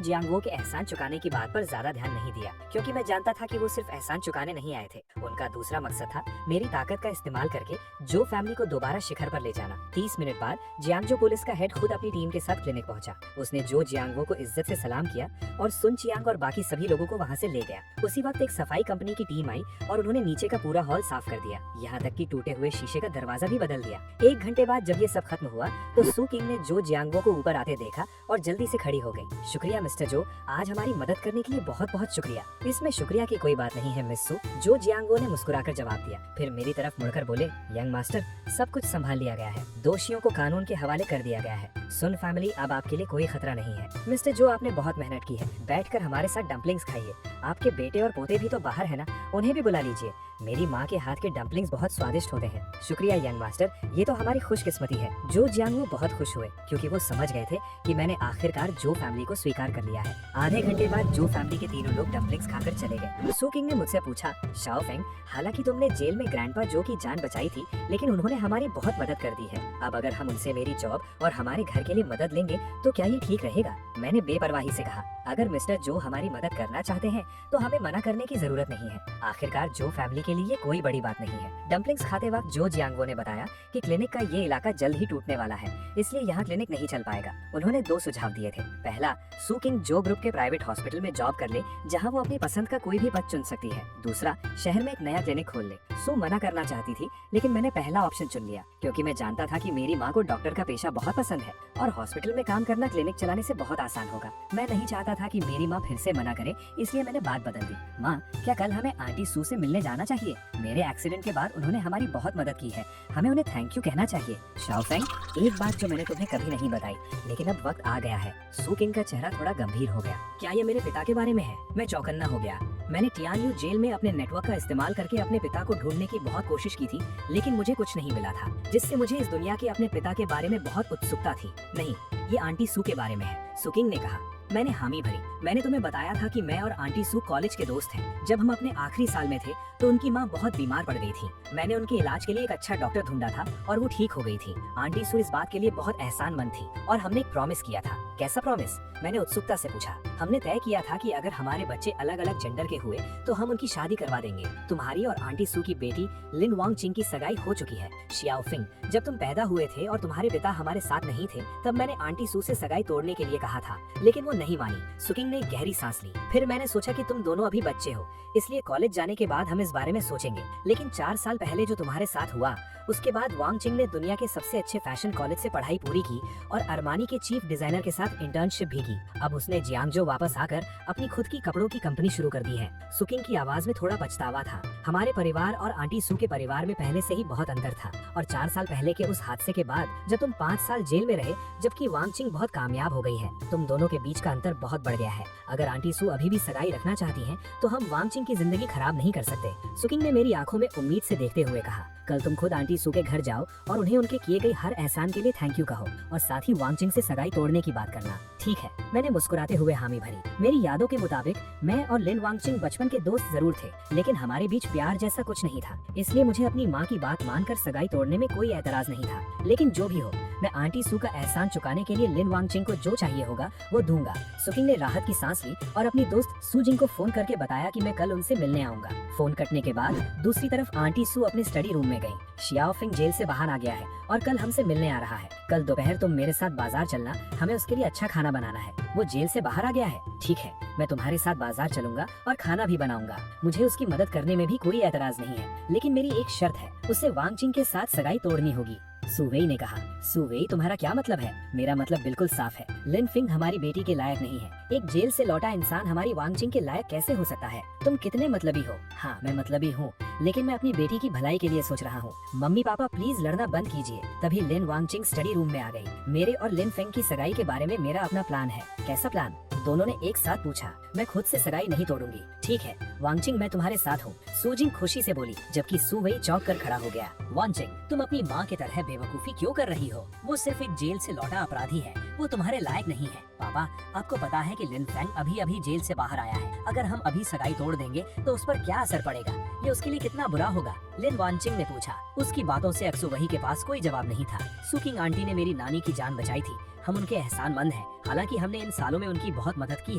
[SPEAKER 1] जियांगुओ के एहसान चुकाने की बात पर ज्यादा ध्यान नहीं दिया, क्योंकि मैं जानता था कि वो सिर्फ एहसान चुकाने नहीं आए थे। उनका दूसरा मकसद था मेरी ताकत का इस्तेमाल करके जो फैमिली को दोबारा शिखर पर ले जाना। 30 मिनट बाद जियांगजो पुलिस का हेड खुद अपनी टीम के साथ क्लिनिक पहुंचा। उसने जो जियांगुओ को इज्जत से सलाम किया और सुन चियांग और बाकी सभी लोगों को वहां से ले गया। उसी वक्त एक सफाई कंपनी की टीम आई और उन्होंने नीचे का पूरा हॉल साफ कर दिया, यहाँ तक कि टूटे हुए शीशे का दरवाजा भी बदल दिया। 1 घंटे बाद जब ये सब खत्म हुआ तो सू किंग ने जो जियांगुओ को ऊपर आते देखा और जल्दी से खड़ी हो गई। शुक्रिया मिस्टर जो, आज हमारी मदद करने के लिए बहुत बहुत शुक्रिया। इसमें शुक्रिया की कोई बात नहीं है मिस सू, जो जियांगुओ ने मुस्कुराकर जवाब दिया। फिर मेरी तरफ मुड़कर बोले, यंग मास्टर सब कुछ संभाल लिया गया है, दोषियों को कानून के हवाले कर दिया गया है। सुन फैमिली, अब आपके लिए कोई खतरा नहीं है। मिस्टर जो, आपने बहुत मेहनत की है, बैठकर हमारे साथ डम्पलिंग्स खाइए। आपके बेटे और पोते भी तो बाहर है ना, उन्हें भी बुला लीजिए। मेरी माँ के हाथ के डम्पलिंग्स बहुत स्वादिष्ट होते हैं। शुक्रिया यंग मास्टर, ये तो हमारी खुशकिस्मती है। जो जियांगुओ बहुत खुश हुए क्योंकि वो समझ गए थे कि मैंने आखिरकार जो फैमिली को स्वीकार कर लिया है। आधे घंटे बाद जो फैमिली के तीनों लोग डम्पलिंग्स खाकर चले गए। सू किंग ने मुझसे पूछा, शाओफेंग, हालांकि तुमने जेल में ग्रैंडपा जो की जान बचाई थी, लेकिन उन्होंने हमारी बहुत मदद कर दी है। अब अगर हम उनसे मेरी जॉब और हमारे घर के लिए मदद लेंगे तो क्या ये ठीक रहेगा? मैंने बेपरवाही से कहा, अगर मिस्टर जो हमारी मदद करना चाहते हैं तो हमें मना करने की जरूरत नहीं है। आखिरकार जो फैमिली के लिए कोई बड़ी बात नहीं है। डम्पलिंग्स खाते वक्त जो जियांगुओ ने बताया कि क्लिनिक का ये इलाका जल्द ही टूटने वाला है, इसलिए यहाँ क्लिनिक नहीं चल पाएगा। उन्होंने 2 सुझाव दिए थे। पहला, सू किंग जो ग्रुप के प्राइवेट हॉस्पिटल में जॉब कर ले, जहाँ वो अपनी पसंद का कोई भी पद चुन सकती है। दूसरा, शहर में एक नया क्लिनिक खोल ले। सू मना करना चाहती थी, लेकिन मैंने पहला ऑप्शन चुन लिया, क्योंकि मैं जानता था कि मेरी माँ को डॉक्टर का पेशा बहुत पसंद है और हॉस्पिटल में काम करना क्लिनिक चलाने से बहुत आसान होगा। मैं नहीं चाहता था कि मेरी माँ फिर से मना करे, इसलिए मैंने बात बदल दी। माँ, क्या कल हमें आंटी सू से मिलने जाना चाहिए? मेरे एक्सीडेंट के बाद उन्होंने हमारी बहुत मदद की है, हमें उन्हें थैंक यू कहना चाहिए। शाओफेंग, एक बात जो मैंने तुम्हें कभी नहीं बताई, लेकिन अब वक्त आ गया है। सू किंग का चेहरा थोड़ा गंभीर हो गया। क्या ये मेरे पिता के बारे में है? मैं चौकन्ना हो गया। मैंने टियानयू जेल में अपने नेटवर्क का इस्तेमाल करके अपने पिता को ढूंढने की बहुत कोशिश की थी, लेकिन मुझे कुछ नहीं मिला था, जिससे मुझे इस दुनिया के अपने पिता के बारे में बहुत उत्सुकता थी। नहीं, ये आंटी सू के बारे में है। सू किंग ने कहा। मैंने हामी भरी। मैंने तुम्हें बताया था कि मैं और आंटी सू कॉलेज के दोस्त हैं। जब हम अपने आखिरी साल में थे तो उनकी माँ बहुत बीमार पड़ गई थी। मैंने उनके इलाज के लिए एक अच्छा डॉक्टर ढूंढा था और वो ठीक हो गई थी। आंटी सू इस बात के लिए बहुत एहसानमंद थी और हमने एक प्रॉमिस किया था। कैसा प्रॉमिस? मैंने उत्सुकता से पूछा। हमने तय किया था कि अगर हमारे बच्चे अलग अलग जेंडर के हुए तो हम उनकी शादी करवा देंगे। तुम्हारी और आंटी सू की बेटी लिन वांगचिंग की सगाई हो चुकी है। शियाओफिंग, जब तुम पैदा हुए थे और तुम्हारे पिता हमारे साथ नहीं थे, तब मैंने आंटी सू से सगाई तोड़ने के लिए कहा था, लेकिन वो नहीं मानी। सुकिंग ने गहरी सांस ली। फिर मैंने सोचा कि तुम दोनों अभी बच्चे हो, इसलिए कॉलेज जाने के बाद हम इस बारे में सोचेंगे। लेकिन 4 साल पहले जो तुम्हारे साथ हुआ, उसके बाद वांगचिंग ने दुनिया के सबसे अच्छे फैशन कॉलेज से पढ़ाई पूरी की और अरमानी के चीफ डिजाइनर के साथ इंटर्नशिप भी की। अब उसने जियांगजो वापस आकर अपनी खुद की कपड़ों की कंपनी शुरू कर दी है। सुकिंग की आवाज में थोड़ा पछतावा था। हमारे परिवार और आंटी सू के परिवार में पहले से ही बहुत अंतर था और 4 साल पहले के उस हादसे के बाद जब तुम 5 साल जेल में रहे, जबकि वांगचिंग बहुत कामयाब हो गई है, तुम दोनों के बीच का अंतर बहुत बढ़ गया है। अगर आंटी सू अभी भी सगाई रखना चाहती हैं, तो हम वांगचिंग की जिंदगी खराब नहीं कर सकते। सुकिंग ने मेरी आंखों में उम्मीद से देखते हुए कहा, कल तुम खुद आंटी सू के घर जाओ और उन्हें उनके किए गए हर एहसान के लिए थैंक यू कहो और साथ ही वांगचिंग से सगाई तोड़ने की बात करना। ठीक है, मैंने मुस्कुराते हुए हामी भरी। मेरी यादों के मुताबिक मैं और लिन वांगचिंग बचपन के दोस्त जरूर थे, लेकिन हमारे बीच प्यार जैसा कुछ नहीं था, इसलिए मुझे अपनी माँ की बात मानकर सगाई तोड़ने में कोई एतराज नहीं था। लेकिन जो भी हो, मैं आंटी सू का एहसान चुकाने के लिए लिन वांगचिंग को जो चाहिए होगा वो दूंगा। मिलूंगा। सुकिंग ने राहत की सांस ली और अपनी दोस्त सूजिंग को फोन करके बताया कि मैं कल उनसे मिलने आऊंगा। फोन कटने के बाद दूसरी तरफ आंटी सू अपने स्टडी रूम में गई। शियाओफिंग जेल से बाहर आ गया है और कल हमसे मिलने आ रहा है। कल दोपहर तुम मेरे साथ बाजार चलना, हमें उसके लिए अच्छा खाना बनाना है। वो जेल से बाहर आ गया है। ठीक है, मैं तुम्हारे साथ बाजार चलूंगा और खाना भी बनाऊंगा। मुझे उसकी मदद करने में भी कोई एतराज नहीं है, लेकिन मेरी एक शर्त है, उसे वांगचिंग के साथ सगाई तोड़नी होगी। सुवेई ने कहा। सुवेई, तुम्हारा क्या मतलब है? मेरा मतलब बिल्कुल साफ है। लिन फिंग हमारी बेटी के लायक नहीं है। एक जेल से लौटा इंसान हमारी वांगचिंग के लायक कैसे हो सकता है? तुम कितने मतलबी हो। हाँ, मैं मतलबी हूँ, लेकिन मैं अपनी बेटी की भलाई के लिए सोच रहा हूँ। मम्मी पापा प्लीज लड़ना बंद कीजिए। तभी लिन वांगचिंग स्टडी रूम में आ गई। मेरे और लिन फेंग की सगाई के बारे में मेरा अपना प्लान है। कैसा प्लान? दोनों ने एक साथ पूछा। मैं खुद से सगाई नहीं तोड़ूंगी। ठीक है वांगचिंग, मैं तुम्हारे साथ हूँ, सूजिंग खुशी से बोली, जबकि सुवेई चौंक कर खड़ा हो गया। वांगचिंग, तुम अपनी माँ की तरह बेवकूफी क्यों कर रही हो? वो सिर्फ एक जेल से लौटा अपराधी है, वो तुम्हारे लायक नहीं है। पापा, आपको पता है कि लिन फेंग अभी अभी जेल से बाहर आया है। अगर हम अभी सगाई तोड़ देंगे तो उस पर क्या असर पड़ेगा? ये उसके लिए कितना बुरा होगा? लिन वांगचिंग ने पूछा। उसकी बातों से अक्सुवही के पास कोई जवाब नहीं था। सुकिंग आंटी ने मेरी नानी की जान बचाई थी, हम उनके एहसानमंद हैं। हालांकि हमने इन सालों में उनकी बहुत मदद की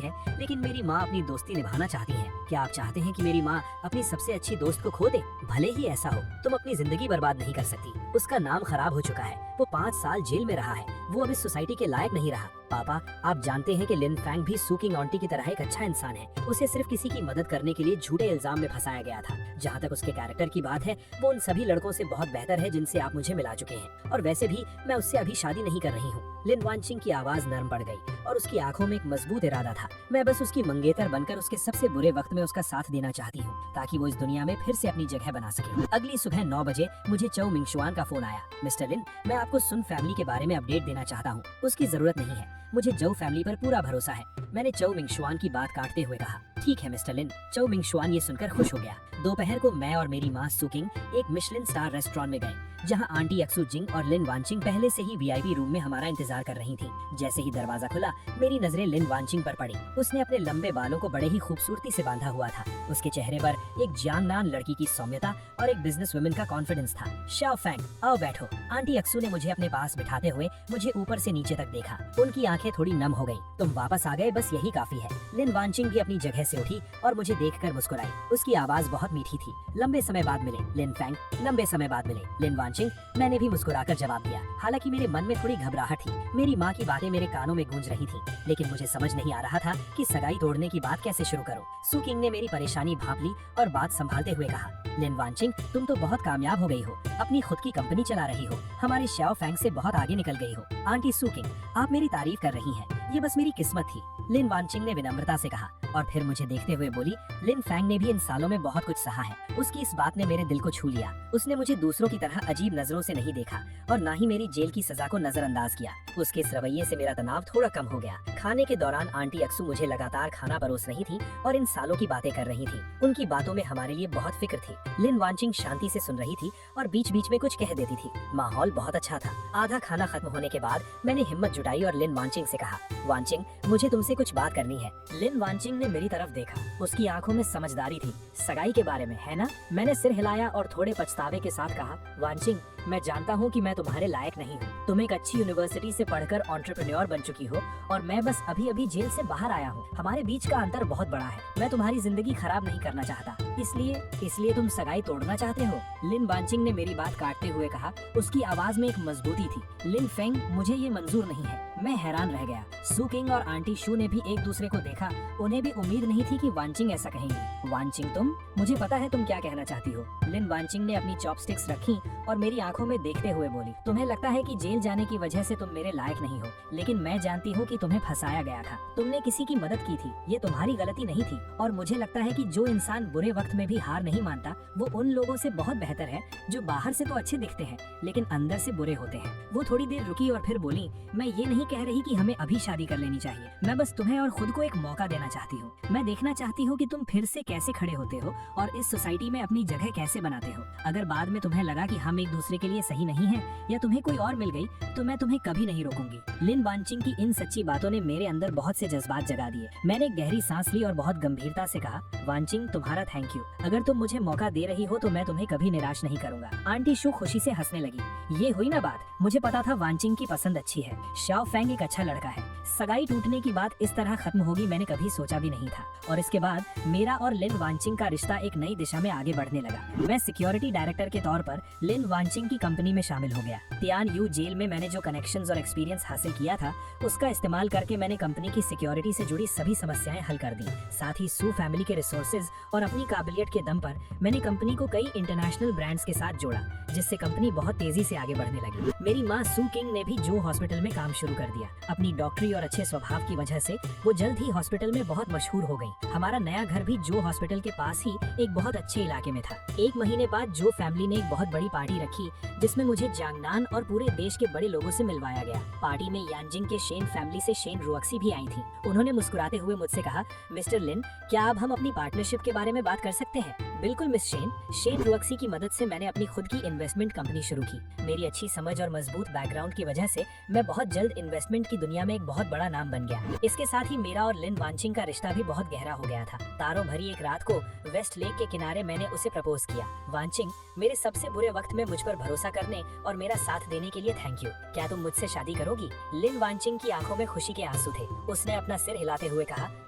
[SPEAKER 1] है, लेकिन मेरी माँ अपनी दोस्ती निभाना चाहती है। क्या आप चाहते हैं कि मेरी माँ अपनी सबसे अच्छी दोस्त को खो दे? भले ही ऐसा हो, तुम अपनी जिंदगी बर्बाद नहीं कर सकती। उसका नाम खराब हो चुका है, वो 5 साल जेल में रहा है, वो अब इस सोसाइटी के लायक नहीं रहा। पापा, आप जानते हैं कि लिन फैंग भी सुकिंग आंटी की तरह एक अच्छा इंसान है। उसे सिर्फ किसी की मदद करने के लिए झूठे इल्जाम में फंसाया गया था। जहाँ तक उसके कैरेक्टर की बात है, वो उन सभी लड़कों से बहुत बेहतर है जिनसे आप मुझे मिला चुके हैं। और वैसे भी मैं उससे अभी शादी नहीं कर रही हूँ। लिन वांगचिंग की आवाज नरम पड़ गई और उसकी आंखों में एक मजबूत इरादा था। मैं बस उसकी मंगेतर बनकर उसके सबसे बुरे वक्त में उसका साथ देना चाहती हूँ, ताकि वो इस दुनिया में फिर से अपनी जगह बना सके। अगली सुबह 9 बजे मुझे चौ मिंगशुआन का फोन आया। मिस्टर लिन, मैं आपको सुन फैमिली के बारे में अपडेट देना चाहता हूँ। उसकी जरूरत नहीं है, मुझे चौ फैमिली पर पूरा भरोसा है। मैंने चौ मिंगशुआन की बात काटते हुए कहा। ठीक है मिस्टर लिन। चौ मिंगशुआन ये सुनकर खुश हो गया। दोपहर को मैं और मेरी माँ सुकिंग एक मिशलिन स्टार रेस्टोरेंट में गए, जहाँ आंटी अक्सू जिंग और लिन वांगचिंग पहले से ही वीआईपी रूम में हमारा इंतजार कर रही थी। जैसे ही दरवाजा खुला, मेरी नजरें लिन वांगचिंग पर पड़ी। उसने अपने लंबे बालों को बड़े ही खूबसूरती से बांधा हुआ था। उसके चेहरे पर एक जानदार लड़की की सौम्यता और एक बिजनेस वुमेन का कॉन्फिडेंस था। शाओ फैंग, आओ बैठो। आंटी अक्सू ने मुझे अपने पास बिठाते हुए मुझे ऊपर से नीचे तक देखा। उनकी आंखें थोड़ी नम हो गई। तुम वापस आ गए, बस यही काफी है। लिन वांगचिंग भी अपनी जगह से उठी और मुझे देखकर मुस्कुराई। उसकी आवाज बहुत मीठी थी। लंबे समय बाद मिले लिन फैंग, लंबे समय बाद मिले लिन वांगचिंग। मैंने भी मुस्कुराकर जवाब दिया। हालांकि मेरे मन में थोड़ी घबराहट थी। मेरी माँ की बातें मेरे कानों में गूंज रही थी, लेकिन मुझे समझ नहीं आ रहा था कि सगाई तोड़ने की बात कैसे शुरू करूं। सुकिंग ने मेरी परेशानी भांप ली और बात संभालते हुए कहा। लिन वांगचिंग, तुम तो बहुत कामयाब हो गई हो, अपनी खुद की कंपनी चला रही हो, हमारे शाओ फैंग से बहुत आगे निकल गई हो। आंटी सुकिंग, आप मेरी तारीफ कर रही हैं, ये बस मेरी किस्मत थी, लिन वांगचिंग ने विनम्रता से कहा। और फिर मुझे देखते हुए बोली, लिन फैंग ने भी इन सालों में बहुत कुछ सहा है। उसकी इस बात ने मेरे दिल को छू लिया। उसने मुझे दूसरों की तरह अजीब नजरों से नहीं देखा और ना ही मेरी जेल की सजा को नजरअंदाज किया। उसके इस रवैये से मेरा तनाव थोड़ा कम हो गया। खाने के दौरान आंटी अक्सू मुझे लगातार खाना परोस रही थी और इन सालों की बातें कर रही थी। उनकी बातों में हमारे लिए बहुत फिक्र थी। लिन वांगचिंग शांति से सुन रही थी और बीच बीच में कुछ कह देती थी। माहौल बहुत अच्छा था। आधा खाना खत्म होने के बाद मैंने हिम्मत जुटाई और लिन वांगचिंग से कहा, वांगचिंग, मुझे तुमसे कुछ बात करनी है। लिन वांगचिंग ने मेरी तरफ देखा। उसकी आंखों में समझदारी थी। सगाई के बारे में, है ना? मैंने सिर हिलाया और थोड़े पछतावे के साथ कहा, वांगचिंग, मैं जानता हूँ कि मैं तुम्हारे लायक नहीं हूँ। तुम एक अच्छी यूनिवर्सिटी से पढ़कर एंटरप्रेन्योर बन चुकी हो और मैं बस अभी अभी जेल से बाहर आया हूँ। हमारे बीच का अंतर बहुत बड़ा है। मैं तुम्हारी जिंदगी खराब नहीं करना चाहता, इसलिए तुम सगाई तोड़ना चाहते हो? लिन वांगचिंग ने मेरी बात काटते हुए कहा। उसकी आवाज में एक मजबूती थी। लिन फेंग, मुझे ये मंजूर नहीं है। मैं हैरान रह गया। सुकिंग और आंटी शू ने भी एक दूसरे को देखा। उन्हें भी उम्मीद नहीं थी कि वांगचिंग ऐसा कहेंगी। वांगचिंग, तुम, मुझे पता है तुम क्या कहना चाहती हो। लिन वांगचिंग ने अपनी चॉपस्टिक्स रखी और मेरी आंखों में देखते हुए बोली, तुम्हें लगता है कि जेल जाने की वजह से तुम मेरे लायक नहीं हो, लेकिन मैं जानती हूँ कि तुम्हें फंसाया गया था। तुमने किसी की मदद की थी, ये तुम्हारी गलती नहीं थी। और मुझे लगता है कि जो इंसान बुरे वक्त में भी हार नहीं मानता, वो उन लोगों से बहुत बेहतर है जो बाहर से तो अच्छे दिखते हैं लेकिन अंदर से बुरे होते हैं। वो थोड़ी देर रुकी और फिर बोली, मैं ये नहीं कह रही कि हमें अभी शादी कर लेनी चाहिए। मैं बस तुम्हें और खुद को एक मौका देना चाहती हूँ। मैं देखना चाहती हूँ कि तुम फिर से कैसे खड़े होते हो और इस सोसाइटी में अपनी जगह कैसे बनाते हो। अगर बाद में तुम्हें लगा कि हम एक दूसरे के लिए सही नहीं है या तुम्हें कोई और मिल गई तो मैं तुम्हें कभी नहीं रोकूंगी। लिन वांचिंग की इन सच्ची बातों ने मेरे अंदर बहुत से जज्बात जगा दिए। मैंने एक गहरी सांस ली और बहुत गंभीरता से कहा, वांचिंग तुम्हारा थैंक यू। अगर तुम मुझे मौका दे रही हो तो मैं तुम्हें कभी निराश नहीं करूंगा। आंटी शू खुशी से हंसने लगी। ये हुई ना बात, मुझे पता था वांचिंग की पसंद अच्छी है। शाओ फेंग एक अच्छा लड़का है। सगाई टूटने की बात इस तरह खत्म होगी मैंने कभी सोचा भी नहीं था। और इसके बाद मेरा और लिन वांचिंग का रिश्ता एक नई दिशा में आगे बढ़ने लगा। मैं सिक्योरिटी डायरेक्टर के तौर पर लिन वांचिंग की कंपनी में शामिल हो गया। तियान यू जेल में मैंने जो कनेक्शंस और एक्सपीरियंस हासिल किया था उसका इस्तेमाल करके मैंने कंपनी की सिक्योरिटी से जुड़ी सभी समस्याएं हल कर दी। साथ ही सू फैमिली के रिसोर्सेज और अपनी काबिलियत के दम पर मैंने कंपनी को कई इंटरनेशनल ब्रांड्स के साथ जोड़ा, जिससे कंपनी बहुत तेजी से आगे बढ़ने लगी। मेरी माँ सू किंग ने भी जो हॉस्पिटल में काम शुरू कर दिया। अपनी डॉक्टरी और अच्छे स्वभाव की वजह से वो जल्द ही हॉस्पिटल में बहुत मशहूर हो गई। हमारा नया घर भी जो हॉस्पिटल के पास ही एक बहुत अच्छे इलाके में था। एक महीने बाद जो फैमिली ने एक बहुत बड़ी पार्टी रखी जिसमें मुझे जांगनान और पूरे देश के बड़े लोगों से मिलवाया गया। पार्टी में यानजिंग के शेन फैमिली से शेन रुअक्सी भी आई थी। उन्होंने मुस्कुराते हुए मुझसे कहा, मिस्टर लिन, क्या अब हम अपनी पार्टनरशिप के बारे में बात कर सकते हैं? बिल्कुल मिस शेन। शेन रुअक्सी की मदद से मैंने अपनी खुद की इन्वेस्टमेंट कंपनी शुरू की। मेरी अच्छी समझ और मजबूत बैकग्राउंड की वजह से मैं बहुत जल्द इन्वेस्टमेंट की दुनिया में एक बहुत बड़ा नाम बन गया। इसके साथ ही मेरा और लिन वांचिंग का रिश्ता भी बहुत गहरा हो गया था। तारों भरी एक रात को वेस्ट लेक के किनारे मैंने उसे प्रपोज किया। वांचिंग, मेरे सबसे बुरे वक्त में मुझ पर भरोसा करने और मेरा साथ देने के लिए थैंक यू। क्या तुम मुझसे शादी करोगी? लिन वांचिंग की आंखों में खुशी के आंसू थे। उसने अपना सिर हिलाते हुए कहा,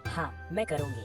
[SPEAKER 1] हाँ मैं करूंगी।